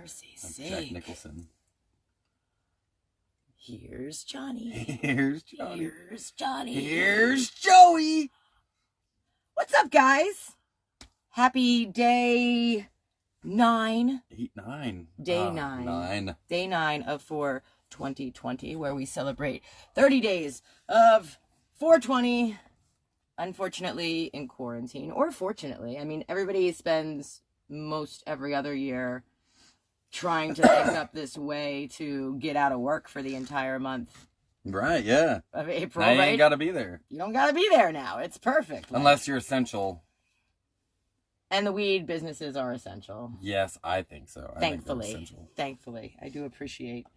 mercy's sake. Jack Nicholson. Here's Johnny. Here's Johnny. Here's Johnny. Here's Joey. What's up, guys? Happy day 9. 9. Day 9. Day 9 of 4/2020, where we celebrate 30 days of 420. Unfortunately, in quarantine, or fortunately. I mean, everybody spends most every other year trying to think up this way to get out of work for the entire month. Right, yeah. Of April, now you right? ain't got to be there. You don't got to be there now. It's perfect. Unless you're essential. And the weed businesses are essential. Yes, I think so. Thankfully. I do appreciate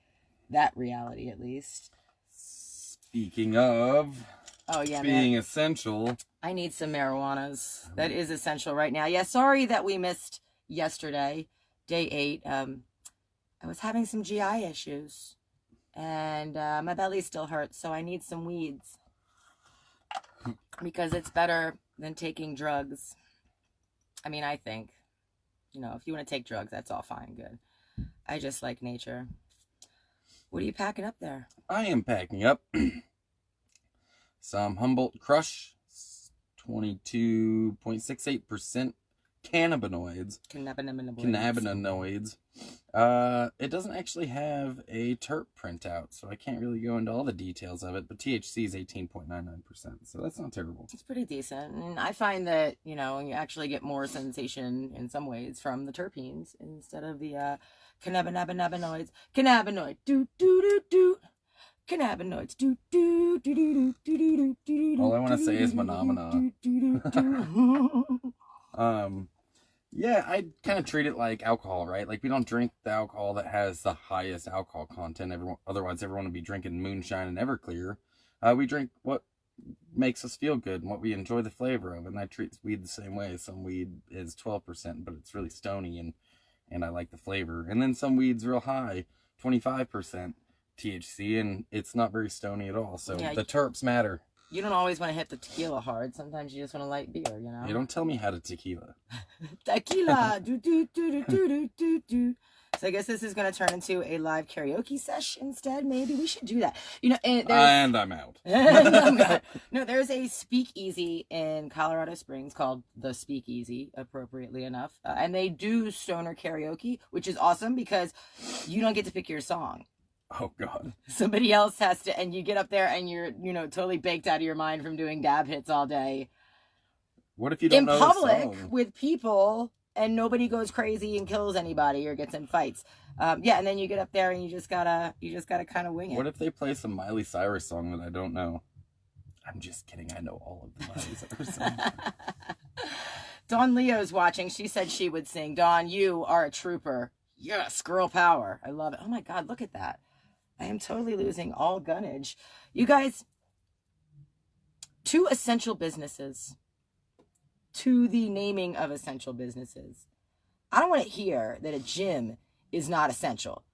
that reality, at least. Speaking of... Oh, yeah, being man. essential. I need some marijuanas. That is essential right now. Yeah, sorry that we missed yesterday, day 8. I was having some GI issues. And my belly still hurts, so I need some weeds. Because it's better than taking drugs. I mean, I think. You know, if you want to take drugs, that's all fine and good. I just like nature. What are you packing up there? I am packing up some Humboldt Crush, 22.68% cannabinoids. Cannabinoids. It doesn't actually have a terp printout, so I can't really go into all the details of it, but THC is 18.99%, so that's not terrible. It's pretty decent, and I find that, you know, you actually get more sensation in some ways from the terpenes instead of the cannabinoids. Cannabinoid, do-do-do-do. Cannabinoids, do-do-do-do-do-do-do-do. All I want to say is phenomena. Yeah, I kind of treat it like alcohol, right? Like, we don't drink the alcohol that has the highest alcohol content. Otherwise, everyone would be drinking moonshine and Everclear. We drink what makes us feel good and what we enjoy the flavor of. And I treat weed the same way. Some weed is 12%, but it's really stony, and I like the flavor. And then some weed's real high, 25% THC, and it's not very stony at all. So yeah, the terps matter. You don't always want to hit the tequila hard. Sometimes you just want a light beer, you know? You don't tell me how to tequila. Tequila. Do, do, do, do, do, do, do. So I guess this is going to turn into a live karaoke session instead. Maybe we should do that. You know, and I'm out. No, there's a speakeasy in Colorado Springs called the Speakeasy, appropriately enough. And they do stoner karaoke, which is awesome because you don't get to pick your song. Oh, God. Somebody else has to, and you get up there and you're, you know, totally baked out of your mind from doing dab hits all day. What if you don't know in public with people and nobody goes crazy and kills anybody or gets in fights? Yeah, and then you get up there and you just gotta kind of wing it. What if they play some Miley Cyrus song that I don't know? I'm just kidding. I know all of the Miley Cyrus songs. Dawn Leo's watching. She said she would sing. Dawn, you are a trooper. Yes, girl power. I love it. Oh my God, look at that. I am totally losing all gunnage. You guys, 2 essential businesses. To the naming of essential businesses. I don't want to hear that a gym is not essential,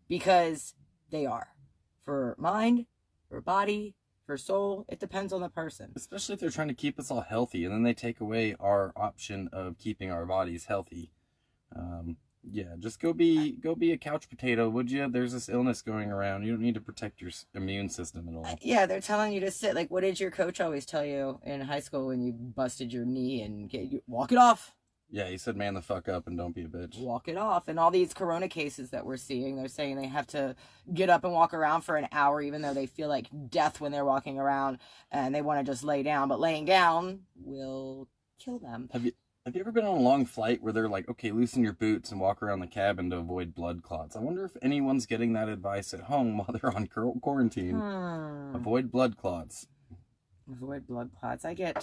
because they are. For mind, for body, for soul, it depends on the person. Especially if they're trying to keep us all healthy, and then they take away our option of keeping our bodies healthy. Yeah, just go be a couch potato, would you? There's this illness going around. You don't need to protect your immune system at all. Yeah, they're telling you to sit. Like, what did your coach always tell you in high school when you busted your knee and walk it off? Yeah, he said, man the fuck up and don't be a bitch. Walk it off. And all these corona cases that we're seeing, they're saying they have to get up and walk around for an hour, even though they feel like death when they're walking around and they want to just lay down. But laying down will kill them. Have you ever been on a long flight where they're like, okay, loosen your boots and walk around the cabin to avoid blood clots? I wonder if anyone's getting that advice at home while they're on quarantine. Avoid blood clots. Avoid blood clots. I get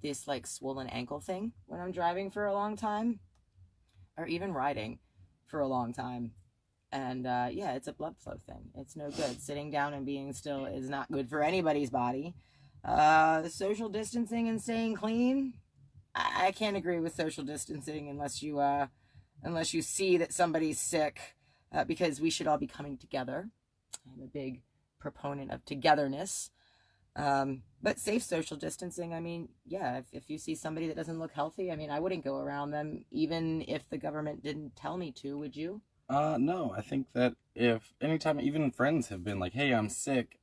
this like swollen ankle thing when I'm driving for a long time, or even riding for a long time. And yeah, it's a blood flow thing. It's no good. Sitting down and being still is not good for anybody's body. The social distancing and staying clean, I can't agree with social distancing unless you see that somebody's sick, because we should all be coming together. I'm a big proponent of togetherness. But safe social distancing, I mean, yeah, if you see somebody that doesn't look healthy, I mean, I wouldn't go around them even if the government didn't tell me to, would you? No, I think that if anytime even friends have been like, hey, I'm sick,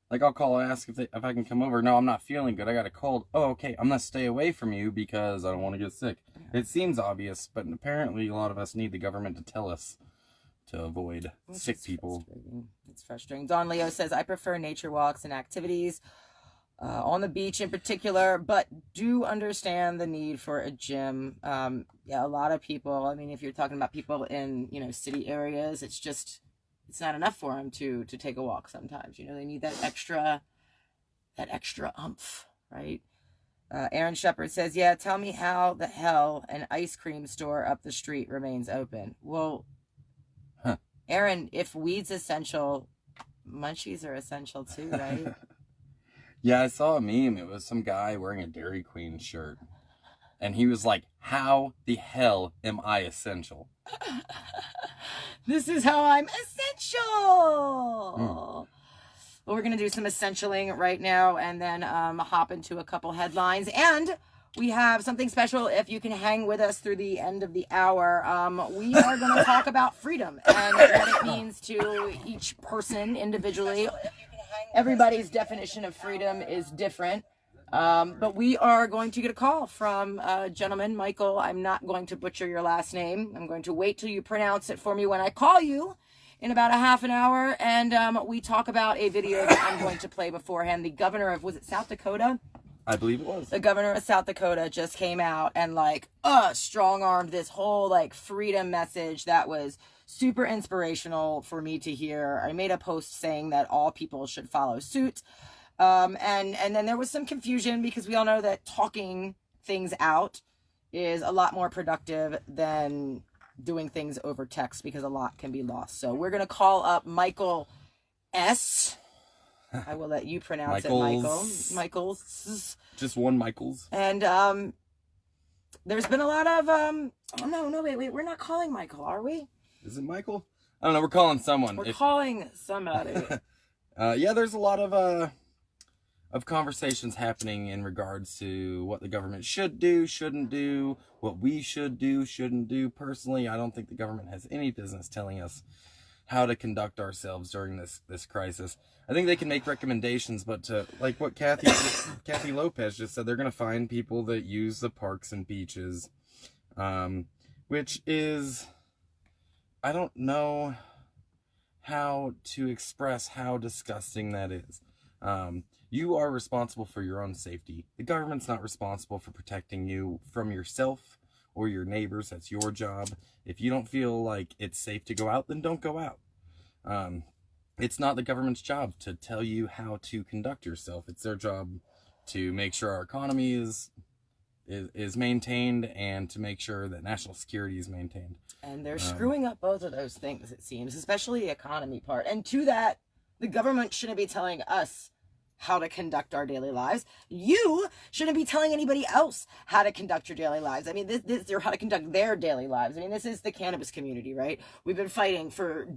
like I'll call and ask if I can come over. No, I'm not feeling good. I got a cold. Oh, okay. I'm gonna stay away from you because I don't want to get sick. It seems obvious, but apparently a lot of us need the government to tell us to avoid sick people. It's frustrating. Don Leo says, I prefer nature walks and activities on the beach in particular, but do understand the need for a gym. Yeah, a lot of people, I mean, if you're talking about people in, city areas, it's not enough for them to take a walk sometimes. They need that extra umph, right? Aaron Shepard says, yeah, tell me how the hell an ice cream store up the street remains open. Well, Aaron, if weed's essential, munchies are essential too, right? Yeah, I saw a meme. It was some guy wearing a Dairy Queen shirt. And he was like, how the hell am I essential? This is how I'm essential. Well, we're going to do some essentialing right now and then hop into a couple headlines. And we have something special if you can hang with us through the end of the hour. We are going to talk about freedom and what it means to each person individually. Everybody's definition of freedom is different. But we are going to get a call from a gentleman, Michael. I'm not going to butcher your last name. I'm going to wait till you pronounce it for me when I call you in about a half an hour. And we talk about a video that I'm going to play beforehand. The governor of, was it South Dakota? I believe it was. The governor of South Dakota just came out and strong-armed this whole freedom message that was super inspirational for me to hear. I made a post saying that all people should follow suit. And then there was some confusion because we all know that talking things out is a lot more productive than doing things over text because a lot can be lost. So we're going to call up Michael S. I will let you pronounce it, Michael. Michaels. Just one Michaels. And there's been a lot of wait, we're not calling Michael, are we? Is it Michael? I don't know. We're calling someone. We're calling somebody. Yeah, there's a lot of conversations happening in regards to what the government should do, shouldn't do, what we should do, shouldn't do. Personally, I don't think the government has any business telling us how to conduct ourselves during this crisis. I think they can make recommendations, but like what Kathy Lopez just said, they're going to find people that use the parks and beaches, which is, I don't know how to express how disgusting that is. You are responsible for your own safety. The government's not responsible for protecting you from yourself or your neighbors. That's your job. If you don't feel like it's safe to go out, then don't go out. It's not the government's job to tell you how to conduct yourself. It's their job to make sure our economy is maintained and to make sure that national security is maintained. And they're screwing up both of those things, it seems, especially the economy part. And to that, the government shouldn't be telling us how to conduct our daily lives. You shouldn't be telling anybody else how to conduct your daily lives. I mean, this or how to conduct their daily lives. I mean, this is the cannabis community, right? We've been fighting for,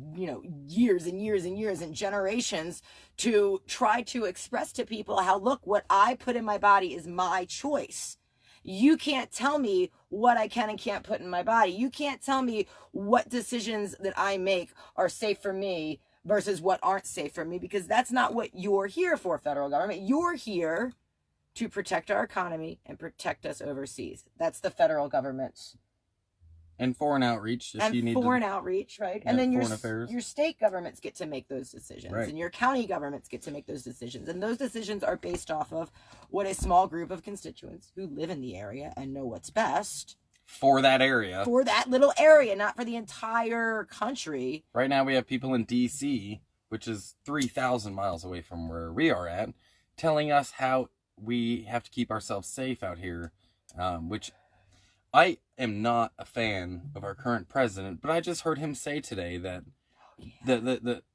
years and years and years and generations to try to express to people how, look, what I put in my body is my choice. You can't tell me what I can and can't put in my body. You can't tell me what decisions that I make are safe for me versus what aren't safe for me, because that's not what you're here for, federal government. You're here to protect our economy and protect us overseas. That's the federal government's. And foreign outreach. Outreach, right? And then your state governments get to make those decisions. Right. And your county governments get to make those decisions. And those decisions are based off of what a small group of constituents who live in the area and know what's best. For that area. For that little area, not for the entire country. Right now we have people in D.C., which is 3,000 miles away from where we are at, telling us how we have to keep ourselves safe out here, which I am not a fan of our current president, but I just heard him say today that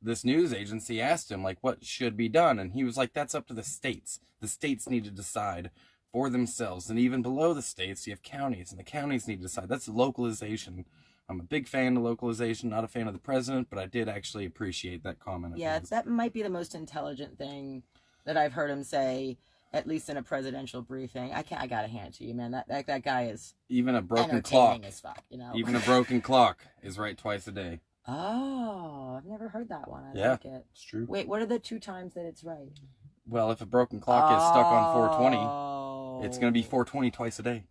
this news agency asked him, what should be done, and he was like, that's up to the states. The states need to decide for themselves, and even below the states you have counties, and the counties need to decide. That's localization. I'm a big fan of localization, not a fan of the president, but I did actually appreciate that comment. Yeah, that might be the most intelligent thing that I've heard him say, at least in a presidential briefing. I gotta hand it to you, man. That guy is even a broken clock. entertaining as fuck, you know. Even a broken clock is right twice a day. Oh, I've never heard that one. I like it. It's true. Wait, what are the 2 times that it's right? Well, if a broken clock is stuck on 420, it's going to be 420 twice a day.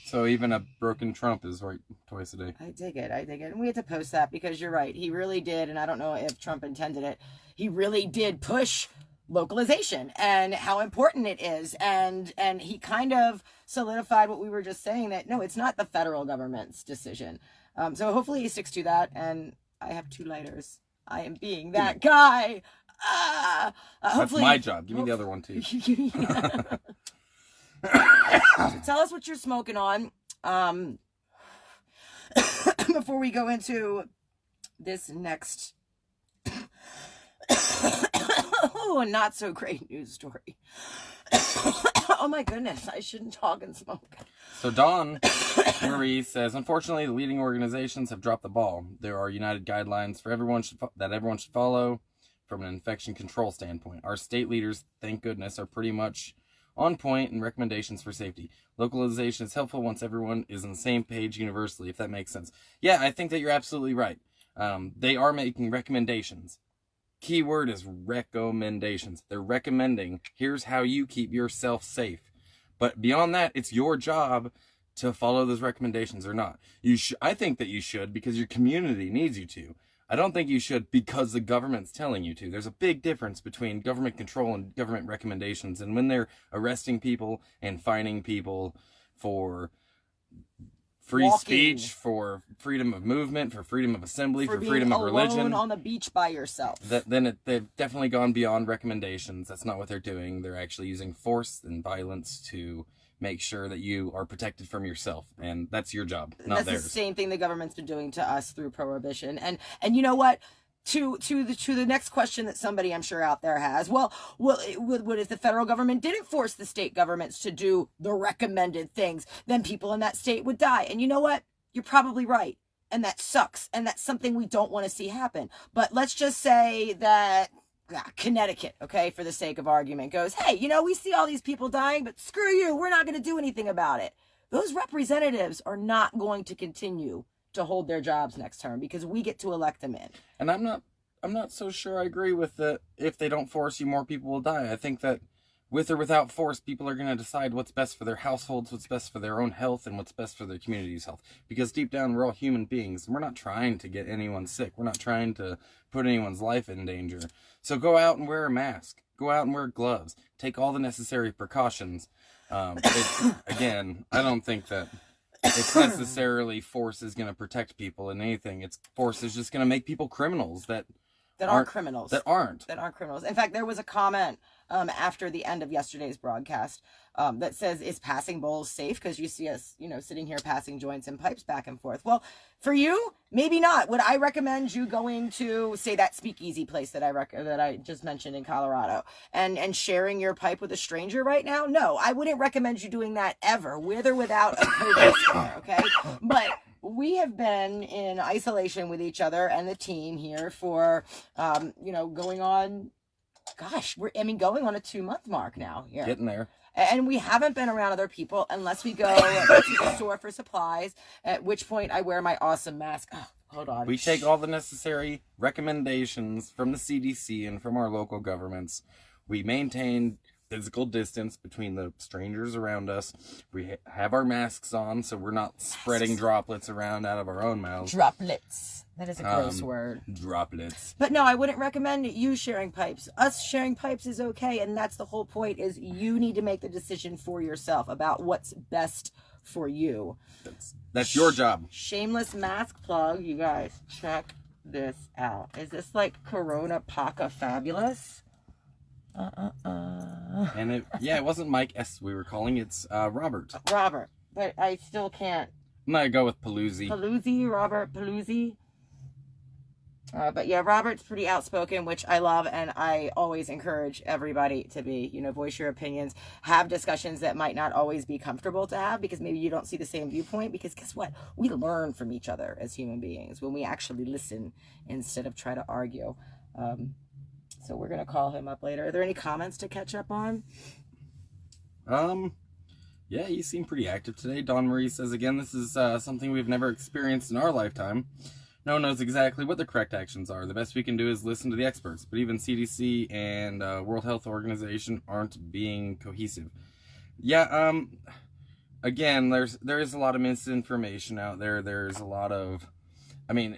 So even a broken Trump is right twice a day. I dig it. And we had to post that because you're right. He really did, and I don't know if Trump intended it, he really did push localization and how important it is. And he kind of solidified what we were just saying, that no, it's not the federal government's decision. So hopefully he sticks to that. And I have 2 lighters. I am being that guy. That's my job. Give me the other one too. Tell us what you're smoking on before we go into this next not so great news story. Oh my goodness, I shouldn't talk and smoke. So Don Marie says, unfortunately, the leading organizations have dropped the ball. There are united guidelines for everyone should follow from an infection control standpoint. Our state leaders, thank goodness, are pretty much on point in recommendations for safety. Localization is helpful once everyone is on the same page universally, if that makes sense. Yeah, I think that you're absolutely right. They are making recommendations. Key word is recommendations. They're recommending, here's how you keep yourself safe. But beyond that, it's your job to follow those recommendations or not. I think that you should because your community needs you to. I don't think you should because the government's telling you to. There's a big difference between government control and government recommendations. And when they're arresting people and fining people for free speech, for freedom of movement, for freedom of assembly, for freedom of religion, alone on the beach by yourself, they've definitely gone beyond recommendations. That's not what they're doing. They're actually using force and violence to make sure that you are protected from yourself, and that's your job, not theirs. That's the same thing the government's been doing to us through prohibition. And you know what? To the next question that somebody I'm sure out there has, what if the federal government didn't force the state governments to do the recommended things? Then people in that state would die. And you know what? You're probably right. And that sucks. And that's something we don't want to see happen. But let's just say that Connecticut, okay, for the sake of argument, goes, hey, you know, we see all these people dying, but screw you, we're not going to do anything about it. Those representatives are not going to continue to hold their jobs next term because we get to elect them in. And I'm not so sure I agree with the if they don't force you, more people will die. I think that with or without force, people are going to decide what's best for their households, what's best for their own health, and what's best for their community's health. Because deep down, we're all human beings, and we're not trying to get anyone sick. We're not trying to put anyone's life in danger. So go out and wear a mask. Go out and wear gloves. Take all the necessary precautions. Again, I don't think that it's necessarily force is going to protect people in anything. Force is just going to make people criminals that aren't criminals. That aren't criminals. In fact, there was a comment after the end of yesterday's broadcast that says, is passing bowls safe? Because you see us, you know, sitting here passing joints and pipes back and forth. Well, for you, maybe not. Would I recommend you going to, say, that speakeasy place that I just mentioned in Colorado and sharing your pipe with a stranger right now? No, I wouldn't recommend you doing that ever, with or without a COVID scare, okay? But we have been in isolation with each other and the team here for, going on, going on a 2-month mark now here. Getting there. And we haven't been around other people unless we go to the store for supplies, at which point I wear my awesome mask. Oh, hold on. We take all the necessary recommendations from the CDC and from our local governments. We maintain physical distance between the strangers around us. We have our masks on so we're not spreading droplets around out of our own mouths. Droplets. That is a gross word. Droplets. But no, I wouldn't recommend you sharing pipes. Us sharing pipes is okay, and that's the whole point, is you need to make the decision for yourself about what's best for you. That's your job. Shameless mask plug. You guys, check this out. Is this like Corona Paca Fabulous? And it wasn't Mike S. we were calling. It's Robert. Robert. But I still can't. I'm going to go with Paloozy. Robert Paloozy. But yeah, Robert's pretty outspoken, which I love, and I always encourage everybody to be, voice your opinions, have discussions that might not always be comfortable to have, because maybe you don't see the same viewpoint, because guess what? We learn from each other as human beings when we actually listen instead of try to argue. So we're going to call him up later. Are there any comments to catch up on? Yeah, you seem pretty active today. Dawn Marie says, again, this is something we've never experienced in our lifetime. No one knows exactly what the correct actions are. The best we can do is listen to the experts. But even CDC and World Health Organization aren't being cohesive. Yeah, again, there is a lot of misinformation out there. There's a lot of, I mean,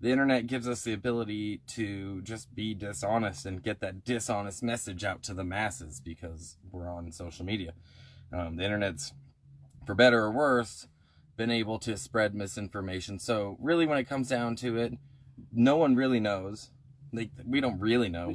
the internet gives us the ability to just be dishonest and get that dishonest message out to the masses because we're on social media. The internet's, for better or worse, been able to spread misinformation. So really, when it comes down to it, no one really knows. We don't really know.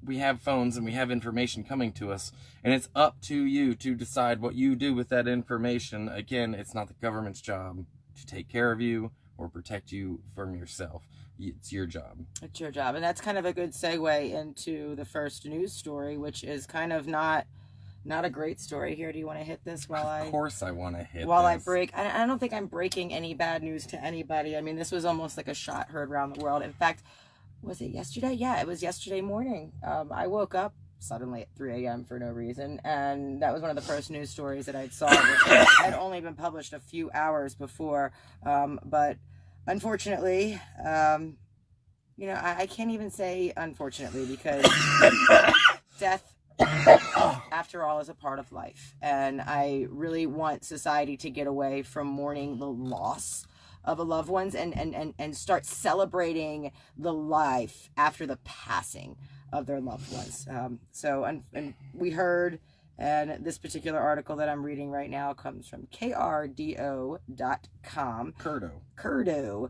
We have phones and we have information coming to us, and it's up to you to decide what you do with that information. Again, it's not the government's job to take care of you or protect you from yourself. It's your job. It's your job. And that's kind of a good segue into the first news story, which is kind of not a great story here. Do you want to hit this while Of course I want to hit while this. I break? I don't think I'm breaking any bad news to anybody. I mean, this was almost like a shot heard around the world. In fact, was it yesterday? Yeah, it was yesterday morning. I woke up suddenly at 3 a.m. for no reason, and that was one of the first news stories that I saw, which had only been published a few hours before. But unfortunately, you know, I can't even say unfortunately, because death, after all, is a part of life, and I really want society to get away from mourning the loss of a loved ones and start celebrating the life after the passing of their loved ones. And we heard, and this particular article that I'm reading right now comes from krdo.com. Curdo.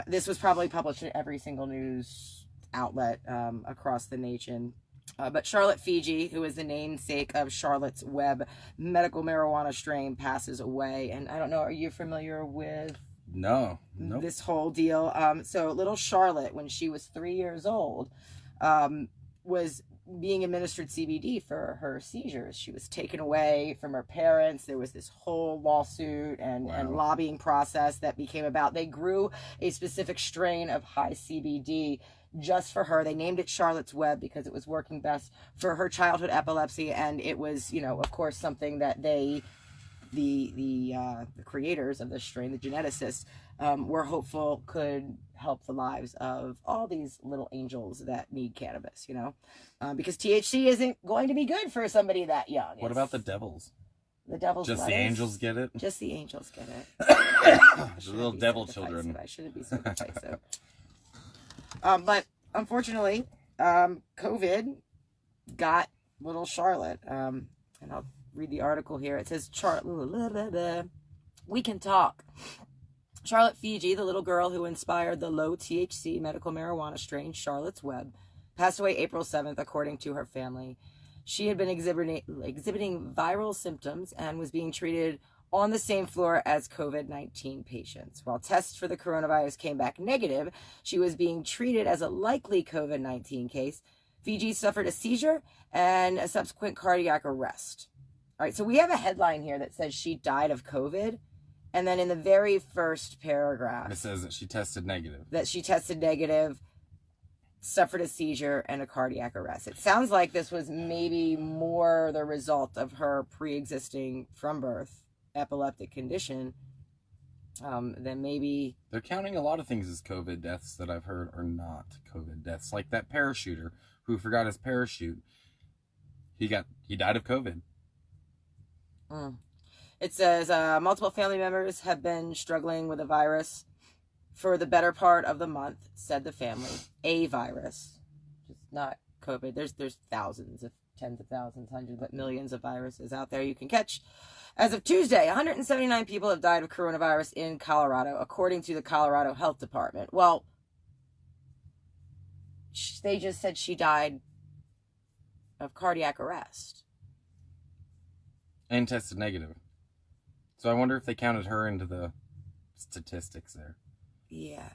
This was probably published in every single news outlet across the nation. But Charlotte Figi, who is the namesake of Charlotte's Web medical marijuana strain, passes away. And I don't know, are you familiar with this whole deal? So little Charlotte, when she was 3 years old, was being administered CBD for her seizures. She was taken away from her parents. There was this whole lawsuit and lobbying process that became about. They grew a specific strain of high CBD just for her. They named it Charlotte's Web because it was working best for her childhood epilepsy, and it was, you know, of course, something that the creators of this strain, the geneticists, were hopeful could help the lives of all these little angels that need cannabis, you know, because THC isn't going to be good for somebody that young. What about the devils? The devil's Just lettuce. the angels get it? Just the angels get it. The little devil children. I shouldn't be so decisive. But unfortunately, COVID got little Charlotte. And I'll read the article here. It says, we can talk. Charlotte Figi, the little girl who inspired the low THC medical marijuana strain Charlotte's Web, passed away April 7th, according to her family. She had been exhibiting viral symptoms and was being treated on the same floor as COVID-19 patients. While tests for the coronavirus came back negative, she was being treated as a likely COVID-19 case. Figi suffered a seizure and a subsequent cardiac arrest. All right, so we have a headline here that says she died of COVID. And then in the very first paragraph, it says that she tested negative. Suffered a seizure and a cardiac arrest. It sounds like this was maybe more the result of her pre-existing, from birth, epileptic condition than maybe... They're counting a lot of things as COVID deaths that I've heard are not COVID deaths. Like that parachuter who forgot his parachute. He died of COVID. It says multiple family members have been struggling with a virus for the better part of the month, said the family. A virus, just not COVID. There's thousands of, tens of thousands, hundreds, but millions of viruses out there you can catch. As of Tuesday, 179 people have died of coronavirus in Colorado, according to the Colorado Health Department. Well, they just said she died of cardiac arrest. And tested negative. So I wonder if they counted her into the statistics there. Yeah.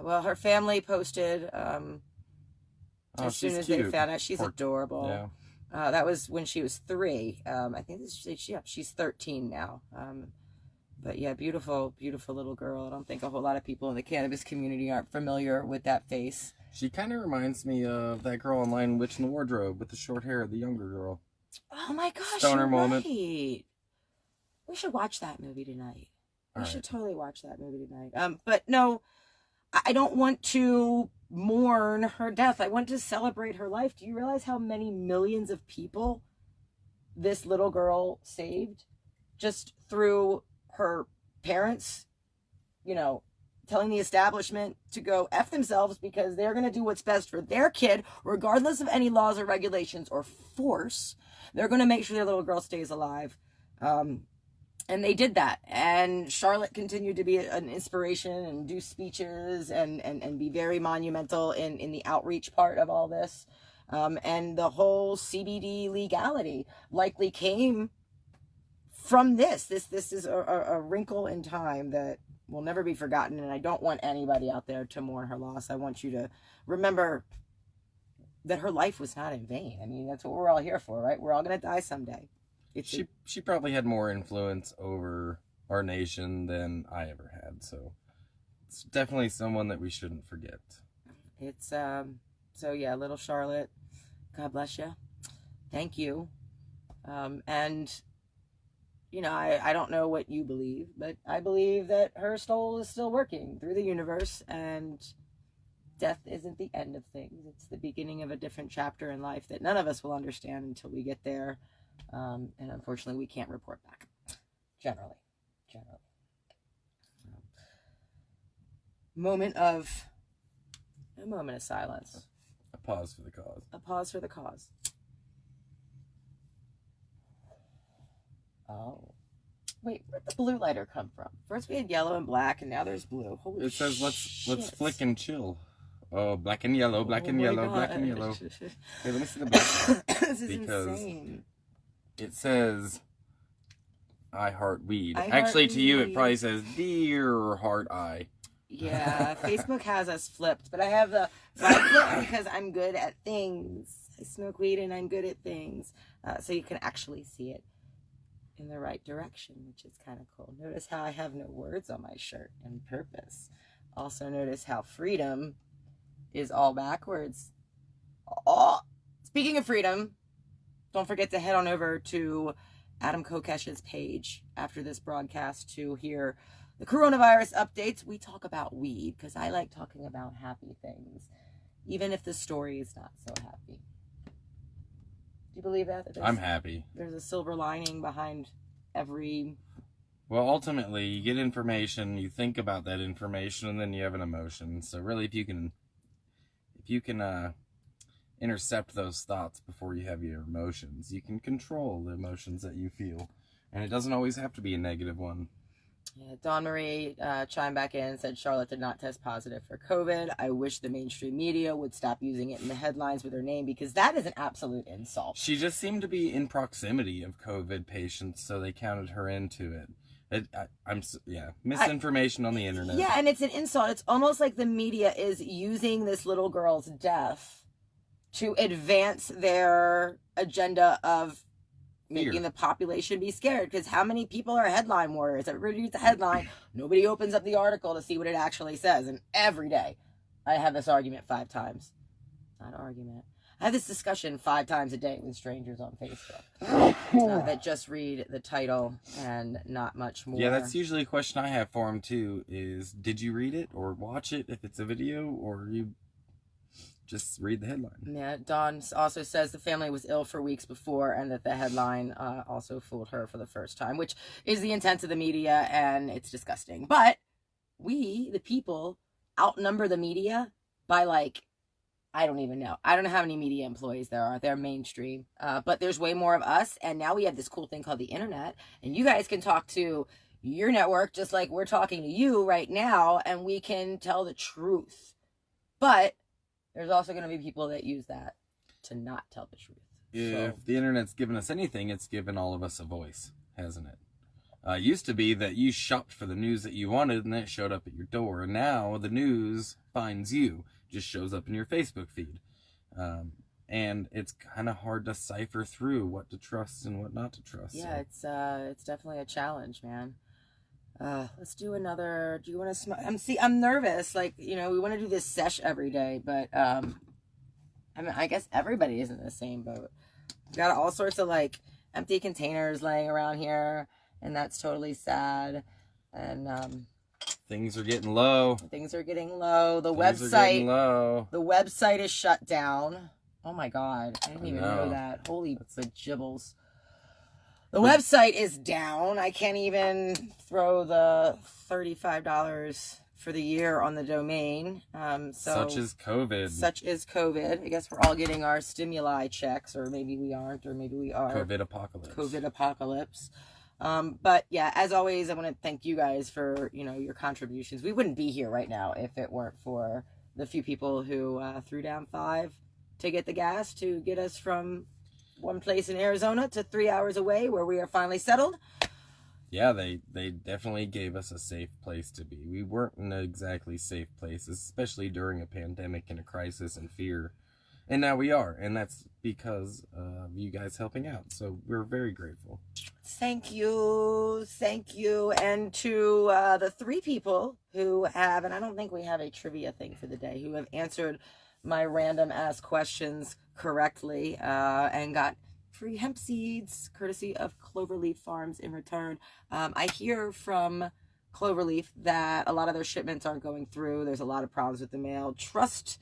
Well, her family posted as soon as they found out. She's adorable. Yeah. That was when she was 3. I think she's 13 now. But yeah, beautiful, beautiful little girl. I don't think a whole lot of people in the cannabis community aren't familiar with that face. She kind of reminds me of that girl online, Witch in the Wardrobe, with the short hair, the younger girl. Oh my gosh, Stoner you're moment. right. We should watch that movie tonight. We All should right. totally watch that movie tonight. But no, I don't want to mourn her death. I want to celebrate her life. Do you realize how many millions of people this little girl saved just through her parents, you know, telling the establishment to go F themselves because they're going to do what's best for their kid, regardless of any laws or regulations or force. They're going to make sure their little girl stays alive. And they did that. And Charlotte continued to be an inspiration and do speeches and be very monumental in the outreach part of all this. And the whole CBD legality likely came from this. This is a wrinkle in time that will never be forgotten. And I don't want anybody out there to mourn her loss. I want you to remember that her life was not in vain. I mean, that's what we're all here for, right? We're all going to die someday. She probably had more influence over our nation than I ever had, so it's definitely someone that we shouldn't forget. It's so yeah, little Charlotte, God bless you. Thank you. And you know, I don't know what you believe, but I believe that her soul is still working through the universe, and death isn't the end of things. It's the beginning of a different chapter in life that none of us will understand until we get there. And unfortunately, we can't report back. Generally. A moment of silence. A pause for the cause. A pause for the cause. Oh. Wait, where'd the blue lighter come from? First we had yellow and black, and now there's blue. Holy It says shit. let's flick and chill. Oh, black and yellow, black and yellow, God. black and yellow. Hey, let me see the black. This is insane. It says I heart weed. I Actually, heart to you, it weed. probably says dear heart I. Yeah, Facebook has us flipped, but I have the flip because I'm good at things. I smoke weed and I'm good at things. So you can actually see it in the right direction, which is kind of cool. Notice how I have no words on my shirt and purpose. Also notice how freedom is all backwards. Oh, speaking of freedom, don't forget to head on over to Adam Kokesh's page after this broadcast to hear the coronavirus updates. We talk about weed because I like talking about happy things, even if the story is not so happy. Do you believe that? I'm happy. There's a silver lining behind every... Well, ultimately, you get information, you think about that information, and then you have an emotion. So really, if you can intercept those thoughts before you have your emotions, you can control the emotions that you feel. And it doesn't always have to be a negative one. Yeah, Dawn Marie chimed back in and said Charlotte did not test positive for COVID. I wish the mainstream media would stop using it in the headlines with her name because that is an absolute insult. She just seemed to be in proximity of COVID patients, so they counted her into it. Misinformation on the internet. Yeah, and it's an insult. It's almost like the media is using this little girl's death to advance their agenda of making the population be scared. Because how many people are headline warriors? Everybody reads the headline. Nobody opens up the article to see what it actually says. And every day, I have this argument 5 times. Not an argument. I have this discussion 5 times a day with strangers on Facebook that just read the title and not much more. Yeah, that's usually a question I have for them too, is did you read it or watch it if it's a video, or you just read the headline? Yeah, Dawn also says the family was ill for weeks before and that the headline also fooled her for the first time, which is the intent of the media, and it's disgusting. But we, the people, outnumber the media by like, I don't even know. I don't know how many media employees there are. They're mainstream. But there's way more of us. And now we have this cool thing called the internet. And you guys can talk to your network just like we're talking to you right now. And we can tell the truth. But there's also going to be people that use that to not tell the truth. If the internet's given us anything, it's given all of us a voice, hasn't it? Used to be that you shopped for the news that you wanted and it showed up at your door. And now the news finds you. Just shows up in your Facebook feed. And it's kind of hard to cipher through what to trust and what not to trust. Yeah, so. it's definitely a challenge, man. Let's do another. Do you want to? I'm nervous. Like, we want to do this sesh every day, but I guess everybody is in the same boat. We've got all sorts of like empty containers laying around here, and that's totally sad. And things are getting low. Things are getting low. The website is shut down. Oh my God, I didn't even know that. Holy bajibbles. The website is down. I can't even throw the $35 for the year on the domain. Such is COVID. Such is COVID. I guess we're all getting our stimuli checks, or maybe we aren't, or maybe we are. COVID apocalypse. But yeah, as always, I want to thank you guys for, your contributions. We wouldn't be here right now if it weren't for the few people who threw down $5 to get the gas to get us from one place in Arizona to 3 hours away where we are finally settled. Yeah, they definitely gave us a safe place to be. We weren't in an exactly safe place, especially during a pandemic and a crisis and fear. And now we are, and that's because of you guys helping out. So we're very grateful. Thank you. And to the 3 people who have, and I don't think we have a trivia thing for the day, who have answered my random ass questions correctly and got free hemp seeds courtesy of Cloverleaf Farms in return. I hear from Cloverleaf that a lot of their shipments aren't going through. There's a lot of problems with the mail. Trust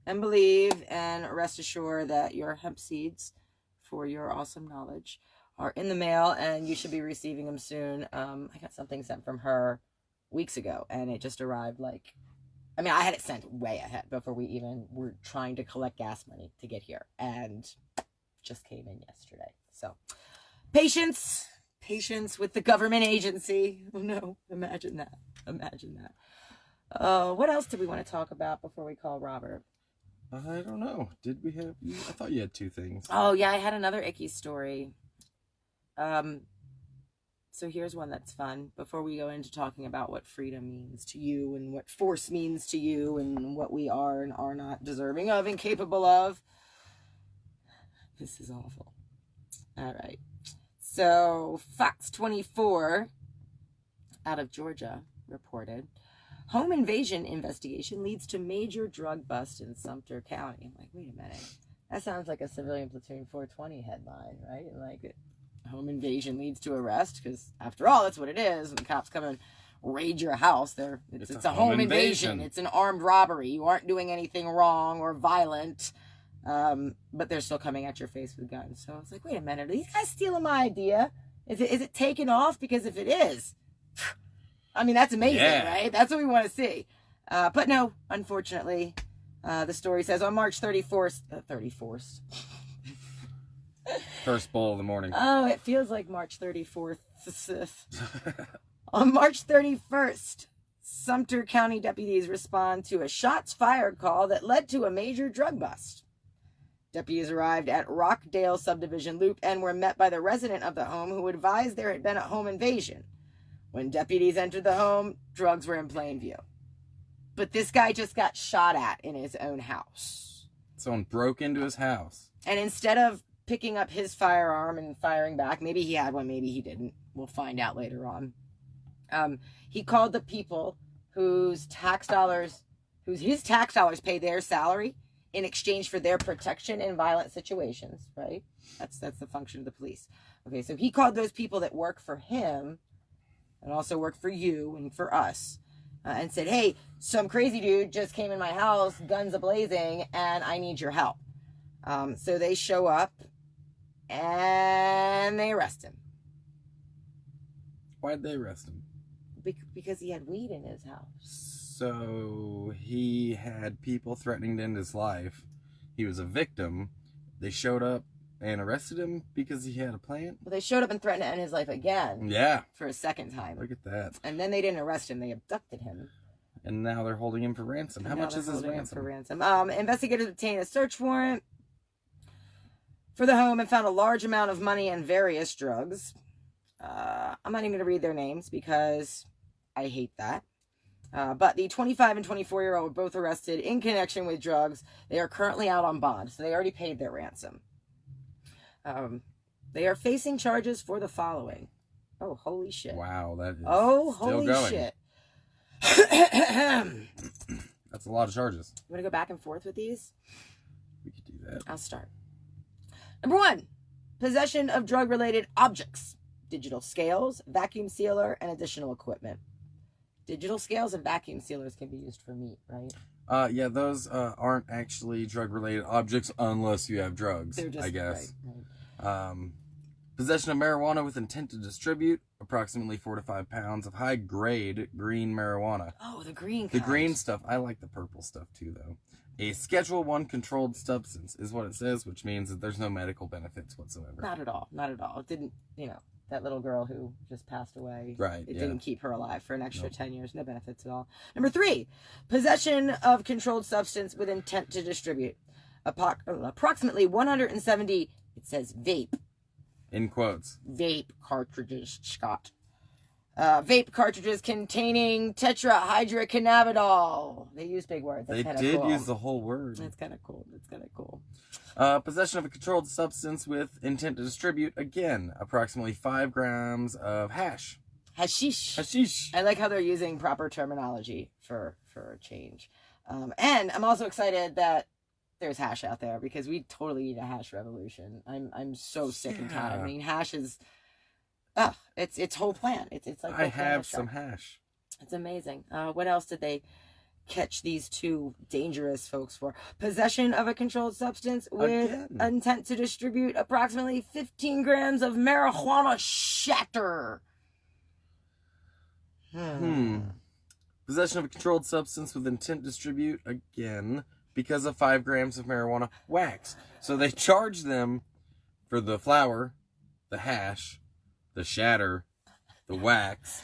and believe and rest assured that your hemp seeds, for your awesome knowledge, are in the mail and you should be receiving them soon. I got something sent from her weeks ago and it just arrived I had it sent way ahead before we even were trying to collect gas money to get here, and just came in yesterday. So patience with the government agency. Oh no, imagine that. What else did we want to talk about before we call Robert? I don't know. Did we have? I thought you had 2 things. Oh yeah, I had another icky story. So here's one that's fun before we go into talking about what freedom means to you and what force means to you and what we are and are not deserving of and capable of. This is awful. All right. So Fox 24 out of Georgia reported, home invasion investigation leads to major drug bust in Sumter County. I'm like, wait a minute. That sounds like a Civilian Platoon 420 headline, right? Like, home invasion leads to arrest, because after all, that's what it is. When the cops come and raid your house, it's a home invasion. It's an armed robbery. You aren't doing anything wrong or violent, but they're still coming at your face with guns. So I was like, wait a minute, are these guys stealing my idea? Is it taken off? Because if it is, that's amazing, right? That's what we want to see. But no, unfortunately, the story says on March 34th, 34th. First bowl of the morning. Oh, it feels like March 34th. On March 31st, Sumter County deputies respond to a shots fired call that led to a major drug bust. Deputies arrived at Rockdale Subdivision Loop and were met by the resident of the home who advised there had been a home invasion. When deputies entered the home, drugs were in plain view. But this guy just got shot at in his own house. Someone broke into his house. And instead of picking up his firearm and firing back, maybe he had one, maybe he didn't. We'll find out later on. He called the people whose tax dollars pay their salary in exchange for their protection in violent situations, right? That's the function of the police. Okay, so he called those people that work for him and also work for you and for us and said, hey, some crazy dude just came in my house, guns a-blazing, and I need your help. So they show up and they arrest him. Why'd they arrest him? Because he had weed in his house. So he had people threatening to end his life. He was a victim. They showed up and arrested him because he had a plan? Well, they showed up and threatened to end his life again. Yeah. For a second time. Look at that. And then they didn't arrest him. They abducted him. And now they're holding him for ransom. How much is his ransom? For ransom. Investigators obtained a search warrant for the home and found a large amount of money and various drugs. I'm not even going to read their names because I hate that. But the 25 and 24-year-old were both arrested in connection with drugs. They are currently out on bond, so they already paid their ransom. They are facing charges for the following: Oh, holy shit. Wow, that is Oh, still holy going. shit. That's a lot of charges. You want to go back and forth with these? We could do that. I'll start. Number 1, possession of drug-related objects. Digital scales, vacuum sealer, and additional equipment. Digital scales and vacuum sealers can be used for meat, right? Yeah, those aren't actually drug-related objects unless you have drugs, They're just, I guess. Right. Possession of marijuana with intent to distribute, approximately 4 to 5 pounds of high-grade green marijuana. Oh, the green kind. The green stuff. I like the purple stuff too, though. A Schedule 1 controlled substance is what it says, which means that there's no medical benefits whatsoever. Not at all. Not at all. It didn't, that little girl who just passed away. Right, It yeah. didn't keep her alive for an extra 10 years. No benefits at all. Number 3, possession of controlled substance with intent to distribute. Approximately 170, it says vape. In quotes. Vape cartridges, Scott. Vape cartridges containing tetrahydrocannabinol. They use big words. That's They kinda did cool. use the whole word. That's kind of cool. That's kind of cool. Possession of a controlled substance with intent to distribute. Again, approximately 5 grams of hash. Hashish. Hashish. I like how they're using proper terminology for a change. And I'm also excited that there's hash out there because we totally need a hash revolution. I'm so sick and tired. I mean, hash is, it's whole plant. It's like I have some hash. It's amazing. What else did they catch these two dangerous folks for? Possession of a controlled substance with intent to distribute approximately 15 grams of marijuana shatter. Possession of a controlled substance with intent to distribute, again, because of 5 grams of marijuana wax. So they charge them for the flour, the hash, the shatter, the wax.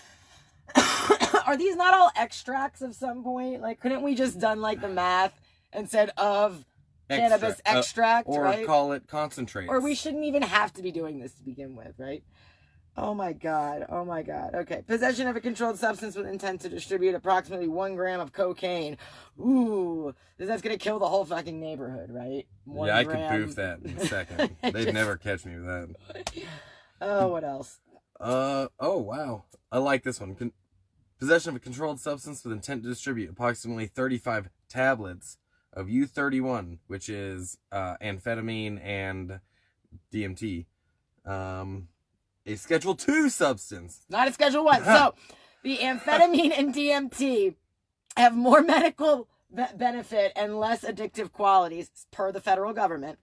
Are these not all extracts of some point? Like, couldn't we just done like the math and said of cannabis extract, or right? call it concentrate. Or we shouldn't even have to be doing this to begin with, right? Oh my god. Oh my god. Okay. Possession of a controlled substance with intent to distribute approximately 1 gram of cocaine. Ooh. That's going to kill the whole fucking neighborhood, right? Yeah, I could boof that in a second. They'd never catch me with that. Oh, what else? Oh, wow. I like this one. Possession of a controlled substance with intent to distribute approximately 35 tablets of U31, which is amphetamine and DMT. A Schedule 2 substance. Not a Schedule 1. So, the amphetamine and DMT have more medical benefit and less addictive qualities, per the federal government,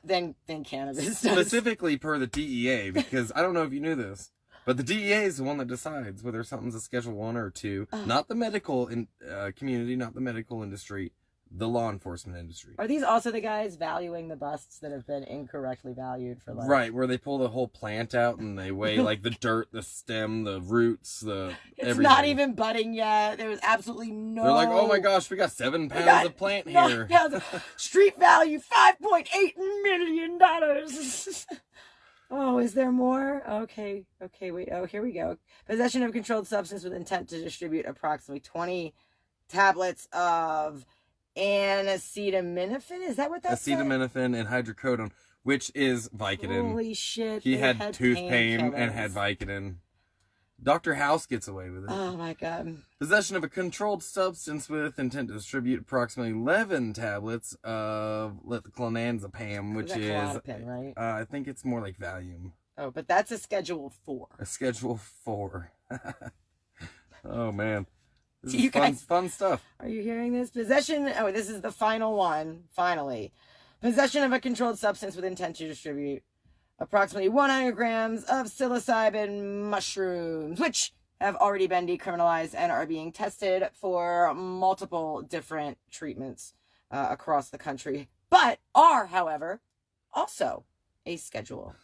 than cannabis does. Specifically per the DEA, because I don't know if you knew this, but the DEA is the one that decides whether something's a Schedule 1 or 2. Not the medical community, not the medical industry, the law enforcement industry. Are these also the guys valuing the busts that have been incorrectly valued for life? Right, where they pull the whole plant out and they weigh like the dirt, the stem, the roots, It's not even budding yet. There's absolutely no... They're like, oh my gosh, we got 7 pounds of plant here. Street value, $5.8 million. Oh, is there more? Okay, wait. Oh, here we go. Possession of a controlled substance with intent to distribute approximately 20 tablets of acetaminophen. Is that what that said? Acetaminophen and hydrocodone, which is Vicodin. Holy shit. He had tooth pain and had Vicodin. Dr. House gets away with it. Oh my god. Possession of a controlled substance with intent to distribute approximately 11 tablets of clonazepam, which is Klonopin, right? I think it's more like Valium. Oh, but that's a Schedule 4. A Schedule 4. Oh man. This You is guys- fun stuff. Are you hearing this? Possession. Oh, this is the final one. Finally. Possession of a controlled substance with intent to distribute approximately 100 grams of psilocybin mushrooms, which have already been decriminalized and are being tested for multiple different treatments across the country, but are, however, also a Schedule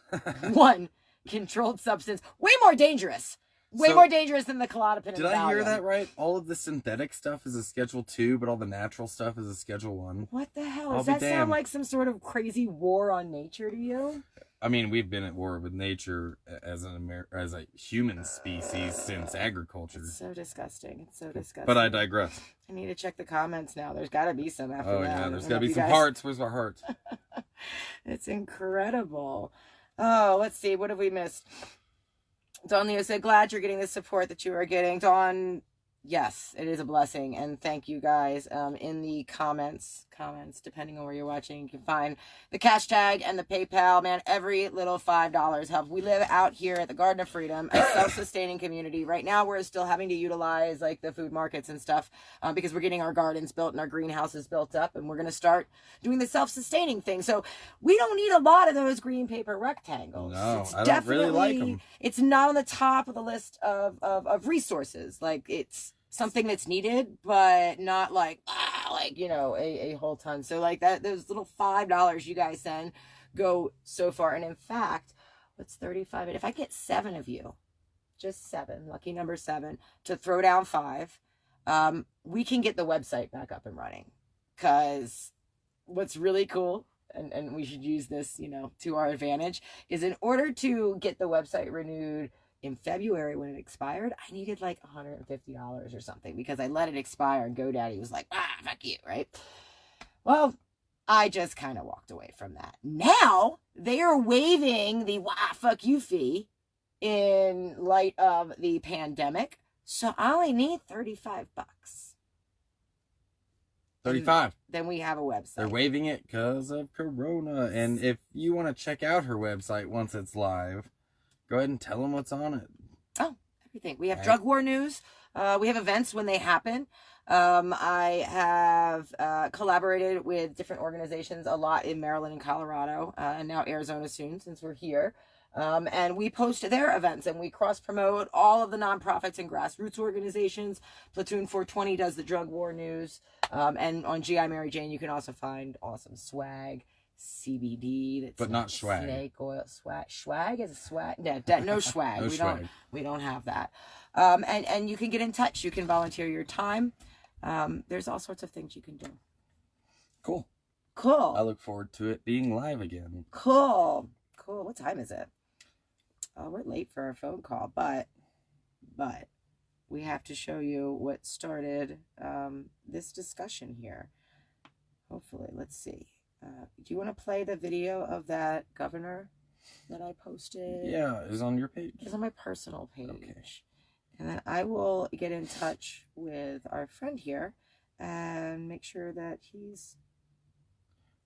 1 controlled substance. Way more dangerous. Way more dangerous than the Klonopin. Did I hear that right? All of the synthetic stuff is a Schedule 2, but all the natural stuff is a Schedule 1. What the hell? I'll Does be that sound damned. like some sort of crazy war on nature to you? I mean, we've been at war with nature as a human species since agriculture. It's so disgusting. It's so disgusting. But I digress. I need to check the comments now. There's got to be some after Oh that. yeah, I there's don't got know to if be you some guys- hearts. Where's our hearts? It's incredible. Oh, let's see. What have we missed? Dawn Leo said, glad you're getting the support that you are getting. Dawn, yes, it is a blessing. And thank you guys. In the comments, depending on where you're watching, you can find the cash tag and the PayPal. Man, every little $5 helps. We live out here at the Garden of Freedom, a self-sustaining community. Right now, we're still having to utilize like the food markets and stuff because we're getting our gardens built and our greenhouses built up. And we're going to start doing the self-sustaining thing. So we don't need a lot of those green paper rectangles. No, I don't really like them. It's not on the top of the list of resources. Like, it's something that's needed, but not like you know, a whole ton. So like that, those little $5 you guys send go so far. And in fact, what's 35? If I get 7 of you, just 7, lucky number 7, to throw down 5, we can get the website back up and running. Because what's really cool, and we should use this, you know, to our advantage, is in order to get the website renewed in February when it expired, I needed like $150 or something because I let it expire and GoDaddy was like, fuck you, right? Well, I just kind of walked away from that. Now they are waiving the fuck you fee in light of the pandemic. So I only need $35. 35. Then we have a website. They're waiving it because of Corona. And if you want to check out her website once it's live, go ahead and tell them what's on it. Oh, everything. We have drug war news. We have events when they happen. I have collaborated with different organizations a lot in Maryland and Colorado, and now Arizona soon since we're here. And we post their events and we cross-promote all of the nonprofits and grassroots organizations. Platoon 420 does the drug war news. And on GI Mary Jane, you can also find awesome swag. CBD, that's but not swag. Snake oil, swag is a swag. No swag. No swag. We don't have that. And you can get in touch. You can volunteer your time. There's all sorts of things you can do. Cool. I look forward to it being live again. Cool. What time is it? Oh, we're late for our phone call, but we have to show you what started this discussion here. Hopefully, let's see. Do you want to play the video of that governor that I posted? Yeah, it's on your page. It's on my personal page. Okay. And then I will get in touch with our friend here and make sure that he's...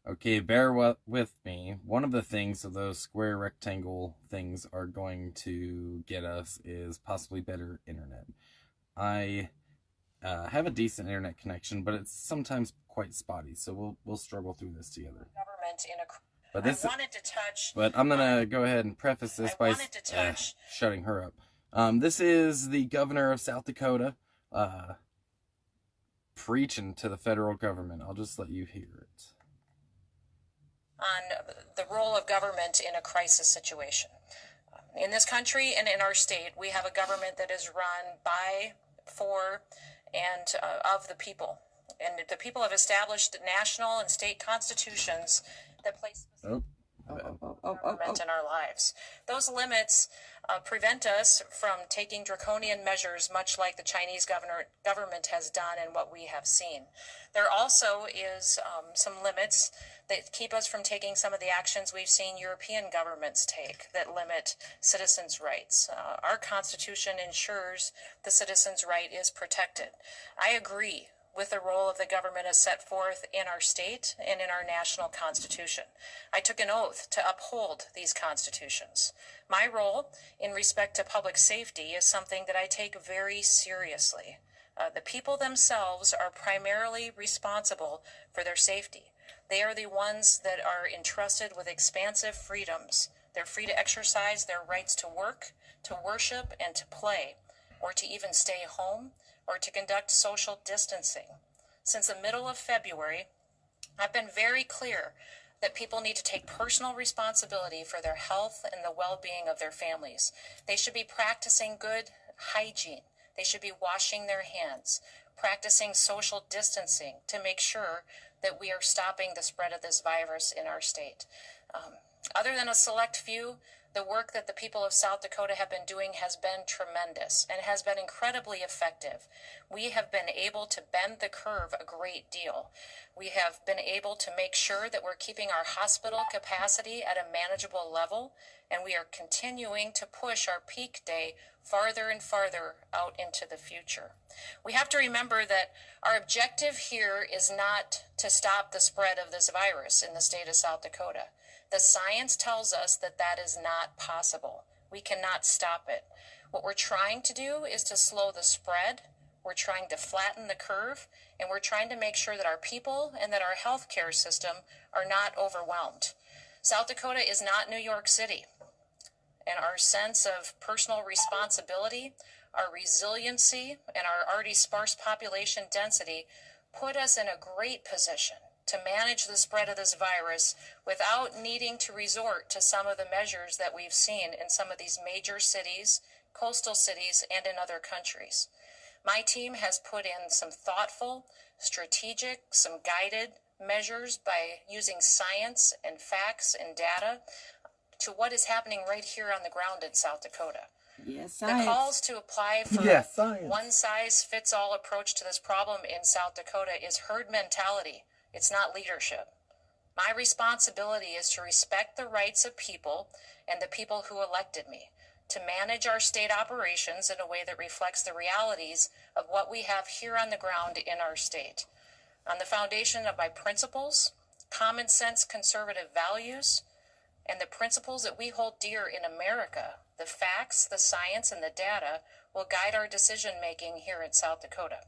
Okay, bear with me. One of the things of those square rectangle things are going to get us is possibly better internet. I have a decent internet connection, but it's sometimes quite spotty, so we'll struggle through this together. But this, but I'm gonna go ahead and preface this by shutting her up. This is the governor of South Dakota preaching to the federal government. I'll just let you hear it. On the role of government in a crisis situation. In this country and in our state, we have a government that is run by, for, and of the people. And the people have established national and state constitutions that place government in our lives. Those limits prevent us from taking draconian measures, much like the Chinese government has done and what we have seen. There also is some limits that keep us from taking some of the actions we've seen European governments take that limit citizens' rights. Our Constitution ensures the citizen's right is protected. I agree with the role of the government as set forth in our state and in our national constitution. I took an oath to uphold these constitutions. My role in respect to public safety is something that I take very seriously. The people themselves are primarily responsible for their safety. They are the ones that are entrusted with expansive freedoms. They're free to exercise their rights to work, to worship, and to play, or to even stay home, or to conduct social distancing. Since the middle of February, I've been very clear that people need to take personal responsibility for their health and the well-being of their families. They should be practicing good hygiene. They should be washing their hands, practicing social distancing to make sure that we are stopping the spread of this virus in our state. Other than a select few, The work that the people of South Dakota have been doing has been tremendous and has been incredibly effective. We have been able to bend the curve a great deal. We have been able to make sure that we're keeping our hospital capacity at a manageable level, and we are continuing to push our peak day farther and farther out into the future. We have to remember that our objective here is not to stop the spread of this virus in the state of South Dakota. The science tells us that that is not possible. We cannot stop it. What we're trying to do is to slow the spread. We're trying to flatten the curve, and we're trying to make sure that our people and that our healthcare system are not overwhelmed. South Dakota is not New York City, and our sense of personal responsibility, our resiliency, and our already sparse population density put us in a great position to manage the spread of this virus without needing to resort to some of the measures that we've seen in some of these major cities, coastal cities, and in other countries. My team has put in some thoughtful, strategic, some guided measures by using science and facts and data to what is happening right here on the ground in South Dakota. Yes, The science. calls to apply for Yes, a science. one-size-fits-all approach to this problem in South Dakota is herd mentality. It's not leadership. My responsibility is to respect the rights of people and the people who elected me, to manage our state operations in a way that reflects the realities of what we have here on the ground in our state. On the foundation of my principles, common sense conservative values, and the principles that we hold dear in America, the facts, the science, and the data will guide our decision making here in South Dakota.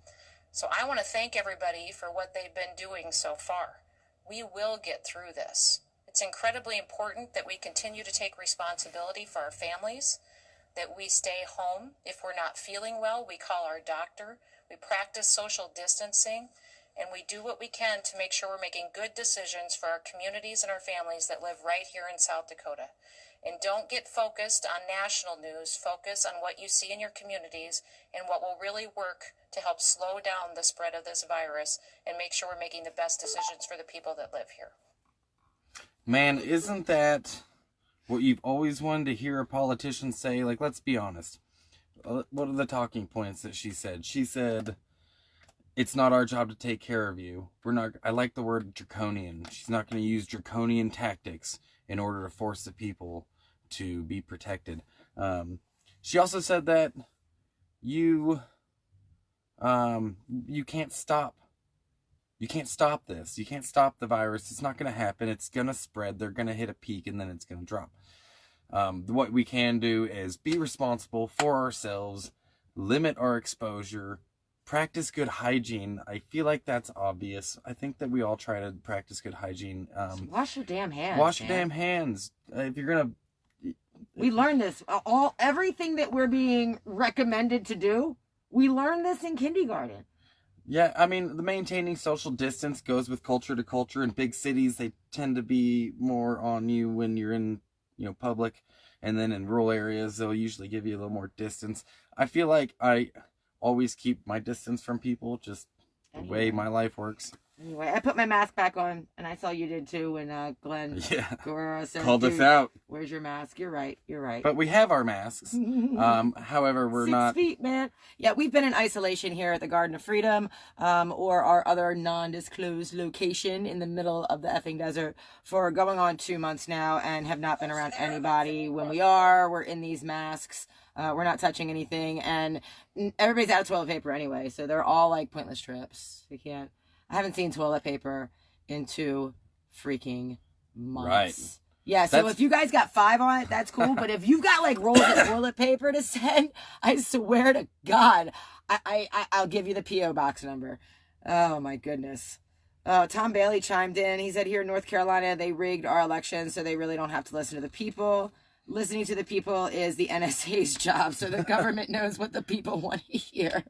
So I want to thank everybody for what they've been doing so far. We will get through this. It's incredibly important that we continue to take responsibility for our families, that we stay home. If we're not feeling well, we call our doctor. We practice social distancing, and we do what we can to make sure we're making good decisions for our communities and our families that live right here in South Dakota. And don't get focused on national news. Focus on what you see in your communities and what will really work to help slow down the spread of this virus and make sure we're making the best decisions for the people that live here. Man, isn't that what you've always wanted to hear a politician say? Like, let's be honest. What are the talking points that she said? She said, it's not our job to take care of you. I like the word draconian. She's not going to use draconian tactics in order to force the people to be protected. She also said that you can't stop. You can't stop this. You can't stop the virus. It's not going to happen. It's going to spread. They're going to hit a peak and then it's going to drop. What we can do is be responsible for ourselves, limit our exposure, practice good hygiene. I feel like that's obvious. I think that we all try to practice good hygiene. Wash your damn hands. Wash your damn hands. If you're going to... We learned this. Everything that we're being recommended to do, we learned this in kindergarten. Yeah, I mean, the maintaining social distance goes with culture to culture. In big cities, they tend to be more on you when you're in, public. And then in rural areas, they'll usually give you a little more distance. I feel like I always keep my distance from people, just the way my life works. Anyway, I put my mask back on, and I saw you did too when Glenn Guerrero said, called us out. Where's your mask? You're right. But we have our masks. However, we're 6 feet, man. Yeah, we've been in isolation here at the Garden of Freedom, or our other non-disclosed location in the middle of the effing desert for going on 2 months now, and have not been around anybody. When we are, we're in these masks. We're not touching anything, and everybody's out of toilet paper anyway, so they're all like pointless trips. I haven't seen toilet paper in 2 freaking months. Right. Yeah, so if you guys got 5 on it, that's cool. But if you've got like rolls of toilet paper to send, I swear to God, I'll give you the P.O. box number. Oh my goodness. Tom Bailey chimed in. He said here in North Carolina, they rigged our election, so they really don't have to listen to the people. Listening to the people is the NSA's job, so the government knows what the people want to hear.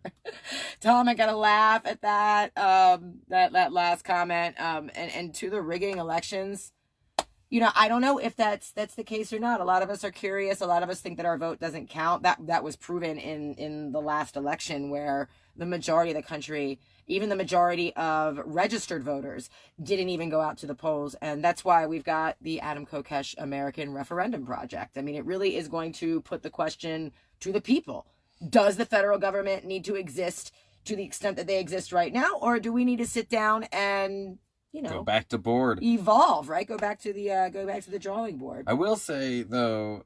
Tom, I gotta laugh at that that last comment. And to the rigging elections, I don't know if that's the case or not. A lot of us are curious. A lot of us think that our vote doesn't count. That was proven in the last election, where the majority of the country even the majority of registered voters didn't even go out to the polls. And that's why we've got the Adam Kokesh American Referendum Project. I mean, it really is going to put the question to the people. Does the federal government need to exist to the extent that they exist right now? Or do we need to sit down and, go back to board, evolve, right? Go back to the drawing board. I will say, though,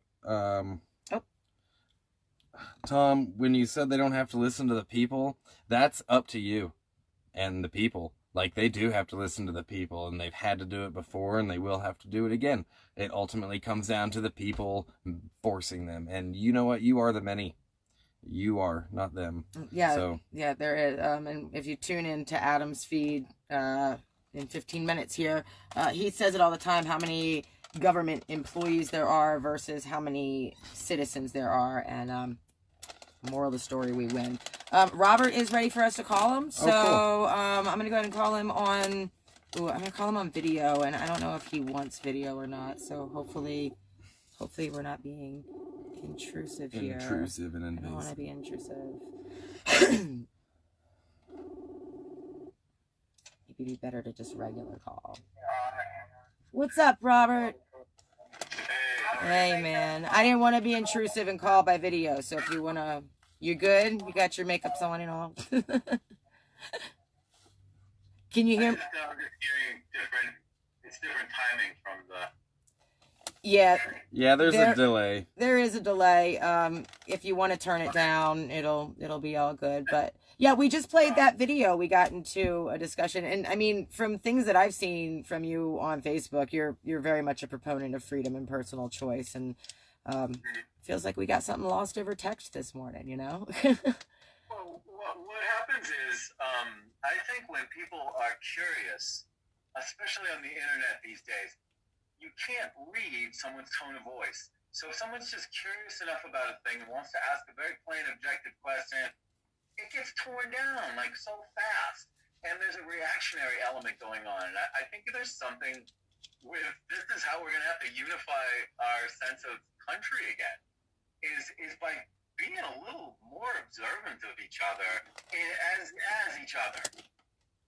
Tom, when you said they don't have to listen to the people, that's up to you and the people. Like, they do have to listen to the people, and they've had to do it before, and they will have to do it again. It ultimately comes down to the people forcing them. And you know what? You are the many. You are, not them. Yeah, so. Yeah, there is. And if you tune in to Adam's feed in 15 minutes here, he says it all the time, how many government employees there are versus how many citizens there are. And moral of the story, we win. Robert is ready for us to call him. So cool. I'm going to go ahead and call him on... I'm going to call him on video, and I don't know if he wants video or not. So hopefully we're not being intrusive here. Intrusive and invasive. I don't want to be intrusive. Maybe it'd be better to just regular call. What's up, Robert? Hey, man. I didn't want to be intrusive and call by video, so if you want to... You good? You got your makeup on and all? Can you hear me? It's different timing from the... Yeah, there's a delay. There is a delay. If you want to turn it down, it'll be all good. But yeah, we just played that video. We got into a discussion, and I mean, from things that I've seen from you on Facebook, you're very much a proponent of freedom and personal choice, and feels like we got something lost over text this morning, you know? Well, what happens is, I think when people are curious, especially on the internet these days, you can't read someone's tone of voice. So if someone's just curious enough about a thing and wants to ask a very plain, objective question, it gets torn down like so fast. And there's a reactionary element going on. And I think there's something with this is how we're going to have to unify our sense of country again, is by being a little more observant of each other as each other.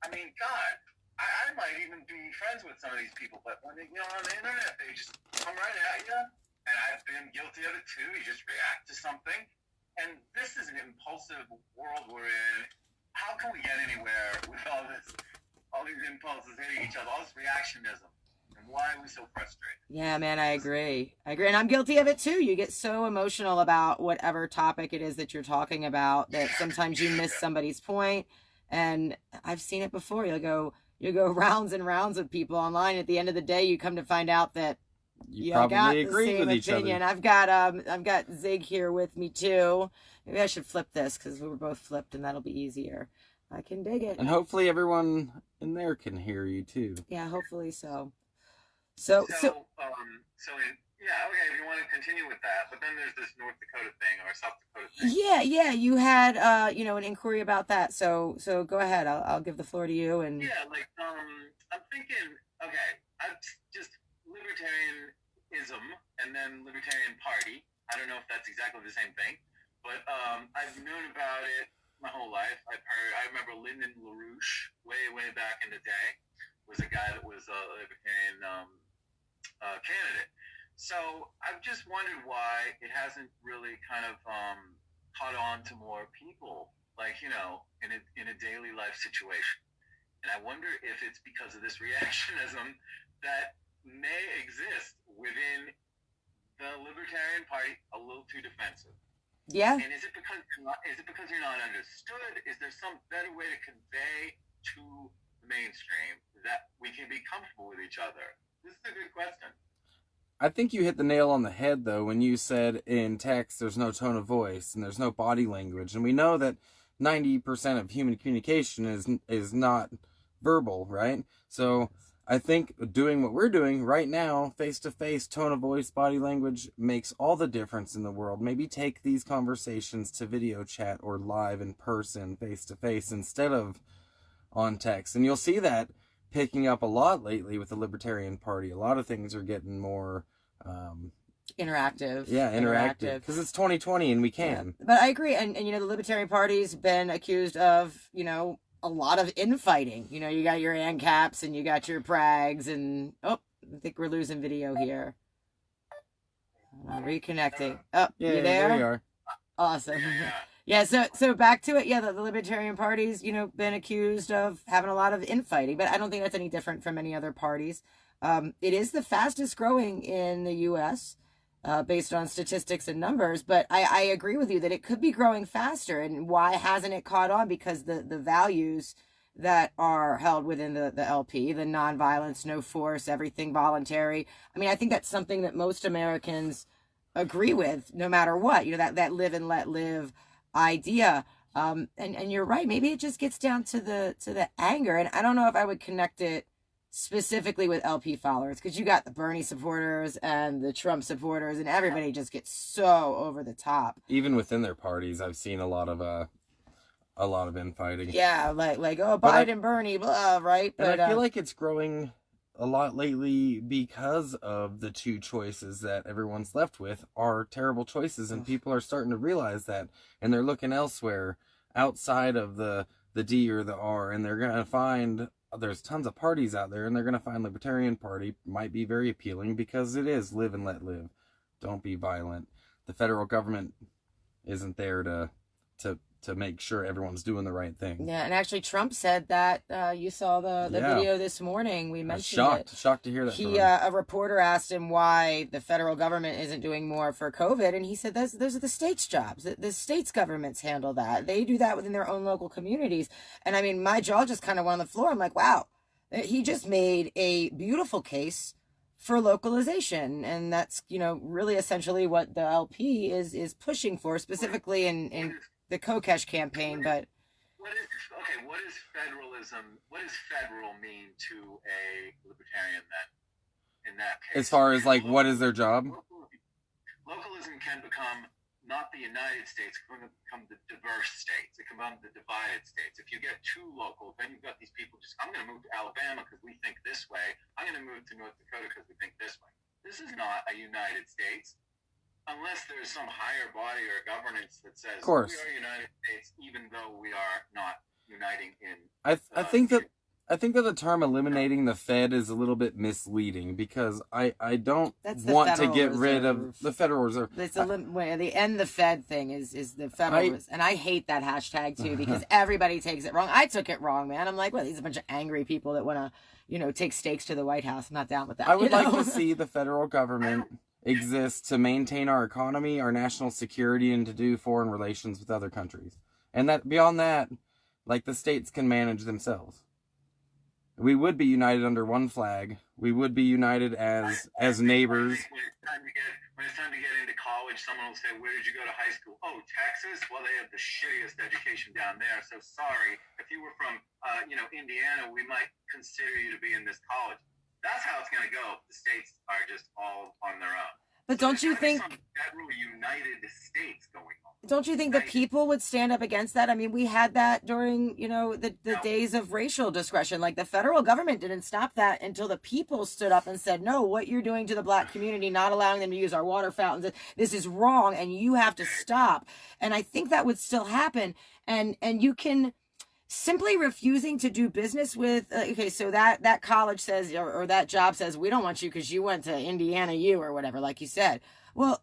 I mean, God, I might even be friends with some of these people, but when on the internet, they just come right at you, and I've been guilty of it too. You just react to something, and this is an impulsive world we're in. How can we get anywhere with all these impulses hitting each other, all this reactionism, and why are we so frustrated? Yeah, man, I agree, and I'm guilty of it too. You get so emotional about whatever topic it is that you're talking about that sometimes you miss somebody's point, and I've seen it before. You go rounds and rounds with people online. At the end of the day, you come to find out that you probably agree with each opinion. other. I've got Zig here with me too. Maybe I should flip this because we were both flipped, and that'll be easier. I can dig it. And hopefully everyone in there can hear you too. Yeah, hopefully so. Yeah, okay, if you want to continue with that, but then there's this North Dakota thing or South Dakota thing. Yeah, you had an inquiry about that. So go ahead. I'll give the floor to you. And yeah, I'm thinking, okay, I'm just libertarianism and then Libertarian Party. I don't know if that's exactly the same thing, but I've known about it my whole life. I remember Lyndon LaRouche way back in the day was a guy that was a Libertarian candidate. So I've just wondered why it hasn't really kind of caught on to more people, like, in a daily life situation. And I wonder if it's because of this reactionism that may exist within the Libertarian Party a little too defensive. Yeah. And is it because you're not understood? Is there some better way to convey to the mainstream that we can be comfortable with each other? This is a good question. I think you hit the nail on the head, though, when you said in text there's no tone of voice and there's no body language. And we know that 90% of human communication is not verbal, right? So I think doing what we're doing right now, face-to-face, tone of voice, body language, makes all the difference in the world. Maybe take these conversations to video chat or live in person, face-to-face, instead of on text. And you'll see that picking up a lot lately with the Libertarian Party. A lot of things are getting more interactive. Yeah, interactive. Because it's 2020 and we can. Yeah. But I agree. And the Libertarian Party's been accused of, a lot of infighting. You know, you got your ANCAPs and you got your Prags, and I think we're losing video here. Reconnecting. Oh, Yeah, you there? you are. Awesome. Yeah, so back to it. Yeah, the Libertarian Party's, been accused of having a lot of infighting, but I don't think that's any different from any other parties. It is the fastest growing in the U.S., based on statistics and numbers, but I agree with you that it could be growing faster. And why hasn't it caught on? Because the values that are held within the LP, the nonviolence, no force, everything voluntary. I mean, I think that's something that most Americans agree with, no matter what, that live and let live idea. And you're right. Maybe it just gets down to the anger. And I don't know if I would connect it specifically with LP followers, because you got the Bernie supporters and the Trump supporters, and everybody just gets so over the top. Even within their parties, I've seen a lot of infighting. Yeah, like Biden, Bernie, blah, right? But I feel like it's growing a lot lately because of the two choices that everyone's left with are terrible choices, and people are starting to realize that, and they're looking elsewhere outside of the D or the R, and they're gonna find there's tons of parties out there, and they're gonna find Libertarian Party might be very appealing because it is live and let live. Don't be violent. The federal government isn't there to make sure everyone's doing the right thing. Yeah, and actually Trump said that. You saw the video this morning. We mentioned shocked to hear that. A reporter asked him why the federal government isn't doing more for COVID, and he said those are the states' jobs. The states' governments handle that. They do that within their own local communities. And I mean, my jaw just kind of went on the floor. I'm like, wow, he just made a beautiful case for localization, and that's really essentially what the LP is pushing for, specifically in the Kokesh campaign. But what is federalism? What does federal mean to a libertarian then? In that case, as far as like, what is their job? Localism can become not the United States, it can become the diverse states. It can become the divided states. If you get too local, then you've got these people I'm going to move to Alabama because we think this way. I'm going to move to North Dakota because we think this way. This is not a United States. Unless there's some higher body or governance that says we are United States, even though we are not uniting in. I think that the term eliminating the Fed is a little bit misleading, because I don't want to get rid of the Federal Reserve. It's the end the Fed thing is the Federal Reserve, and I hate that hashtag too, because everybody takes it wrong. I took it wrong, man. I'm like, well, these are a bunch of angry people that want to take stakes to the White House. I'm not down with that. I would like to see the federal government exist to maintain our economy, our national security, and to do foreign relations with other countries. And that beyond that, like, the states can manage themselves. We would be united under one flag. We would be united as neighbors. When it's time to get into college, someone will say, "Where did you go to high school?" "Oh, Texas." "Well, they have the shittiest education down there. So sorry, if you were from Indiana, we might consider you to be in this college." That's how it's going to go. The states are just all on their own. But don't you think federal United States going on? Don't you think the people would stand up against that? I mean, we had that during, the days of racial discretion. Like, the federal government didn't stop that until the people stood up and said, no, what you're doing to the black community, not allowing them to use our water fountains, this is wrong, and you have to stop. And I think that would still happen. And you can simply refusing to do business with, so that college says, or that job says, we don't want you because you went to Indiana U or whatever, like you said. Well,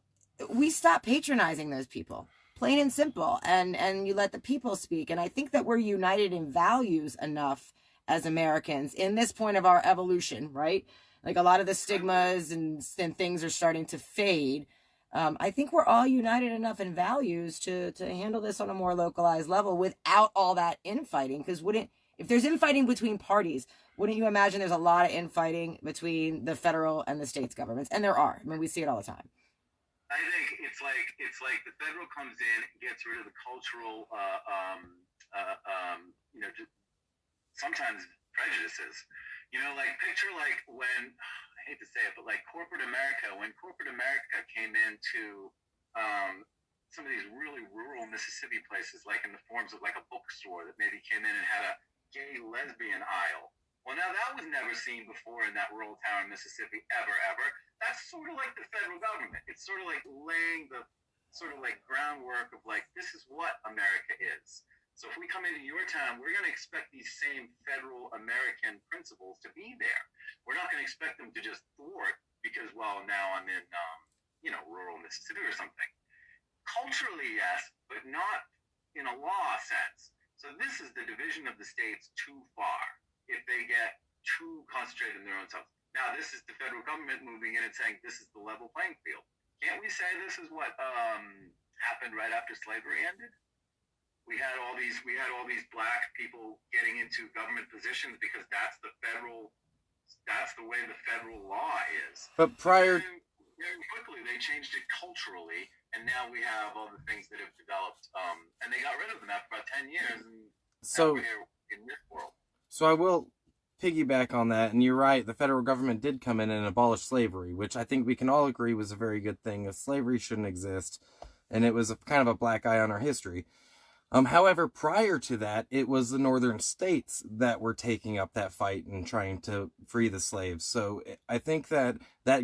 we stop patronizing those people, plain and simple, and you let the people speak. And I think that we're united in values enough as Americans in this point of our evolution, right? Like, a lot of the stigmas and things are starting to fade. I think we're all united enough in values to handle this on a more localized level without all that infighting. Because if there's infighting between parties, wouldn't you imagine there's a lot of infighting between the federal and the states governments? And there are. I mean, we see it all the time. I think it's like the federal comes in and gets rid of the cultural, just sometimes prejudices. Picture like when, I hate to say it, but like corporate America, when corporate America came into some of these really rural Mississippi places, like in the forms of like a bookstore that maybe came in and had a gay lesbian aisle. Well, now that was never seen before in that rural town in Mississippi, ever. That's sort of like the federal government. It's sort of like laying the sort of like groundwork of like, this is what America is. So if we come into your town, we're going to expect these same federal American principles to be there. We're not going to expect them to just thwart because, well, now I'm in, rural Mississippi or something. Culturally, yes, but not in a law sense. So this is the division of the states too far if they get too concentrated in their own selves. Now, this is the federal government moving in and saying this is the level playing field. Can't we say this is what happened right after slavery ended? We had all these black people getting into government positions because that's the way the federal law is. But prior, very quickly they changed it culturally, and now we have all the things that have developed, and they got rid of them after about 10 years, and now we're here in this world. So I will piggyback on that, and you're right, the federal government did come in and abolish slavery, which I think we can all agree was a very good thing. Slavery shouldn't exist, and it was kind of a black eye on our history. However, prior to that, it was the northern states that were taking up that fight and trying to free the slaves. So I think that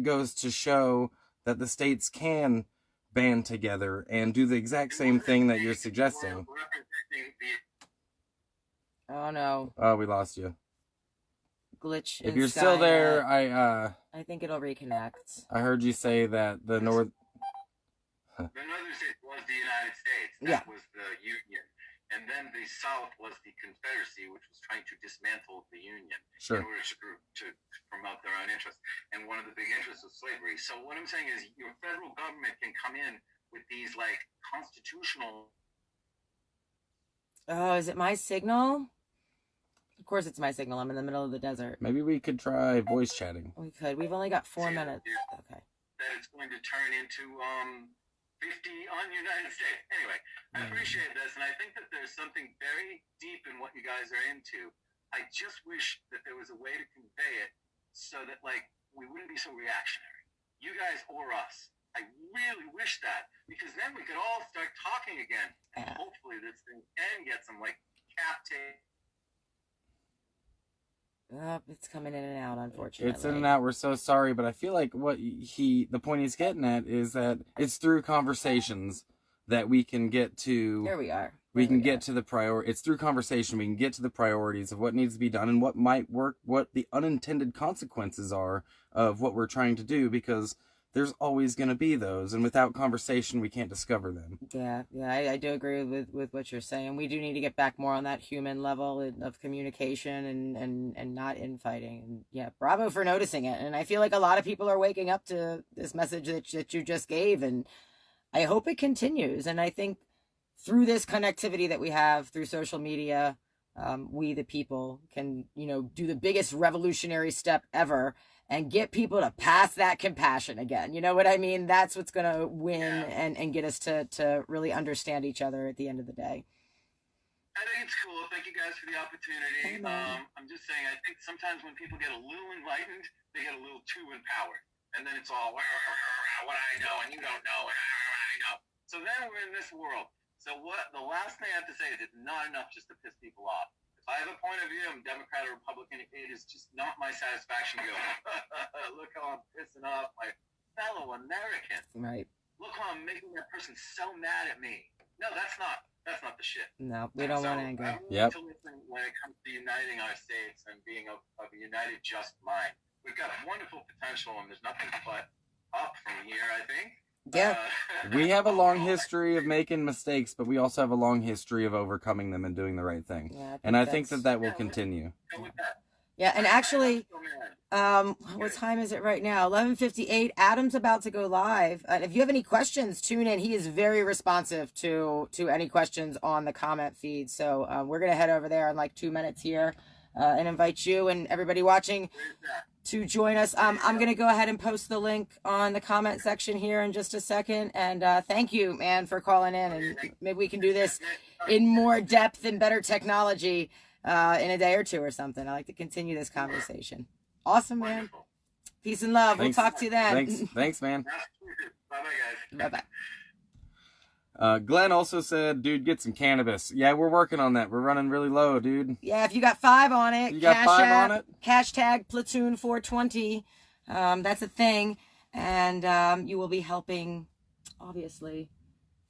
goes to show that the states can band together and do the exact same thing that you're suggesting. Oh no. Oh, we lost you. Glitch. If you're still there, I think it'll reconnect. I heard you say that the north. The northern states was the United States. That was the Union. And then the South was the Confederacy, which was trying to dismantle the Union in order to promote their own interests. And one of the big interests was slavery. So what I'm saying is your federal government can come in with these, like, constitutional... Oh, is it my signal? Of course it's my signal. I'm in the middle of the desert. Maybe we could try voice chatting. We could. We've only got 4 minutes. Okay. That it's going to turn into... 50 on the United States. Anyway, I appreciate this, and I think that there's something very deep in what you guys are into. I just wish that there was a way to convey it so that, like, we wouldn't be so reactionary. You guys or us. I really wish that, because then we could all start talking again, and hopefully this thing can get some, like, cap tape. It's coming in and out, unfortunately. It's in and out. We're so sorry, but I feel like the point he's getting at is that it's through conversations that we can get to. There we are. We can get to the priority. It's through conversation we can get to the priorities of what needs to be done and what might work, what the unintended consequences are of what we're trying to do, because there's always going to be those, and without conversation, we can't discover them. Yeah, I do agree with what you're saying. We do need to get back more on that human level of communication and not infighting. And yeah, bravo for noticing it. And I feel like a lot of people are waking up to this message that you just gave, and I hope it continues. And I think through this connectivity that we have through social media, we the people can, do the biggest revolutionary step ever and get people to pass that compassion again. You know what I mean? That's what's going to win and get us to really understand each other at the end of the day. I think it's cool. Thank you guys for the opportunity. I'm just saying, I think sometimes when people get a little enlightened, they get a little too empowered. And then it's all, what I know and you don't know, and I know. So then we're in this world. So the last thing I have to say is it's not enough just to piss people off. If I have a point of view, I'm Democrat or Republican, it is just not my satisfaction to go, look how I'm pissing off my fellow American. Right. Look how I'm making that person so mad at me. No, that's not the shit. No, we don't want anger. Yep. To listen when it comes to uniting our states and being of a united, just mind. We've got wonderful potential, and there's nothing but up from here, I think. Yeah. We have a long history of making mistakes, but we also have a long history of overcoming them and doing the right thing. Yeah, I think that will continue. Yeah, and actually, what time is it right now? 11:58. Adam's about to go live. If you have any questions, tune in. He is very responsive to any questions on the comment feed. So we're going to head over there in like 2 minutes here and invite you and everybody watching to join us. I'm going to go ahead and post the link on the comment section here in just a second. And thank you, man, for calling in. And maybe we can do this in more depth and better technology in a day or two or something. I like to continue this conversation. Awesome, man. Peace and love. Thanks. We'll talk to you then. Thanks, man. Bye-bye, guys. Bye-bye. Glenn also said, dude, get some cannabis. Yeah, we're working on that. We're running really low, dude. Yeah, if you got 5 on it, you got 5 on it? Hashtag Platoon 420. That's a thing. And you will be helping, obviously,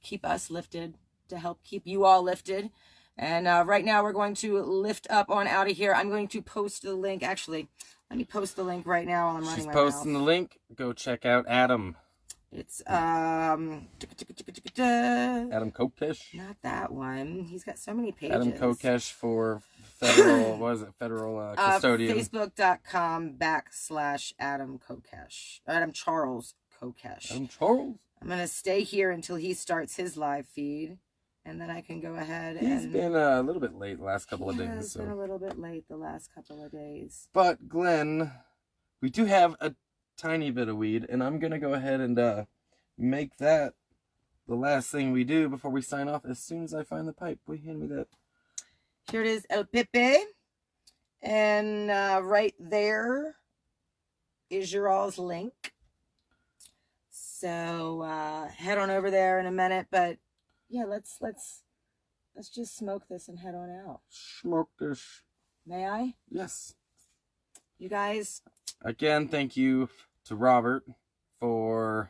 keep us lifted, to help keep you all lifted. And right now we're going to lift up on out of here. I'm going to post the link. Actually, let me post the link right now while I'm running She's my posting mouth. the link. Go check out Adam. It's Adam Kokesh. not that one. He's got so many pages. Adam Kokesh for federal, what is it? Federal custodian. Facebook.com/Adam Kokesh. Adam Charles Kokesh. Adam Charles. I'm going to stay here until he starts his live feed. And then I can go ahead He's been a little bit late the last couple of days. He's been a little bit late the last couple of days. But, Glenn, we do have a tiny bit of weed, and I'm going to go ahead and make that the last thing we do before we sign off as soon as I find the pipe. Will you hand me that? Here it is, El Pepe. And right there is your all's link. So head on over there in a minute, but yeah, let's just smoke this and head on out. Smoke this. May I? Yes. You guys. Again, thank you to Robert for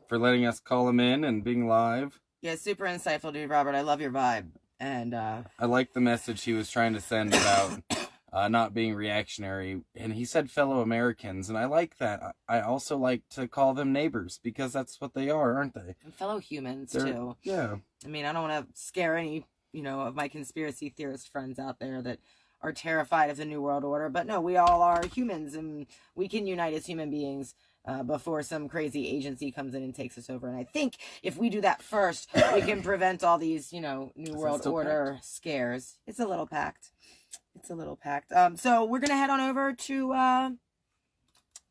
letting us call him in and being live. Yeah, super insightful, dude, Robert. I love your vibe. And I like the message he was trying to send about not being reactionary. And he said fellow Americans, and I like that. I also like to call them neighbors, because that's what they are, aren't they? and fellow humans, They're- too. Yeah. I mean, I don't want to scare any, of my conspiracy theorist friends out there that are terrified of the New World Order. But no, we all are humans, and we can unite as human beings before some crazy agency comes in and takes us over. And I think if we do that first, we can prevent all these, New World still Order scares. It's a little packed. So we're going to head on over to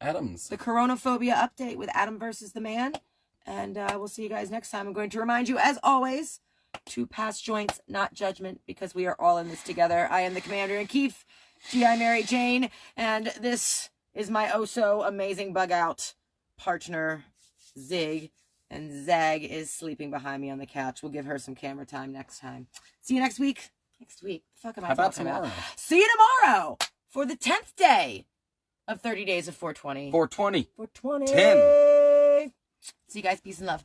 Adams. the Coronaphobia update with Adam versus the Man. And we'll see you guys next time. I'm going to remind you, as always, to pass joints, not judgment, because we are all in this together. I am the Commander-in-Chief, G.I. Mary Jane, and this is my oh-so-amazing bug-out partner, Zig. And Zag is sleeping behind me on the couch. We'll give her some camera time next time. See you next week. Next week. The fuck am I How about talking tomorrow? about? See you tomorrow for the 10th day of 30 Days of 420. 420. 420. 10. See you guys. Peace and love.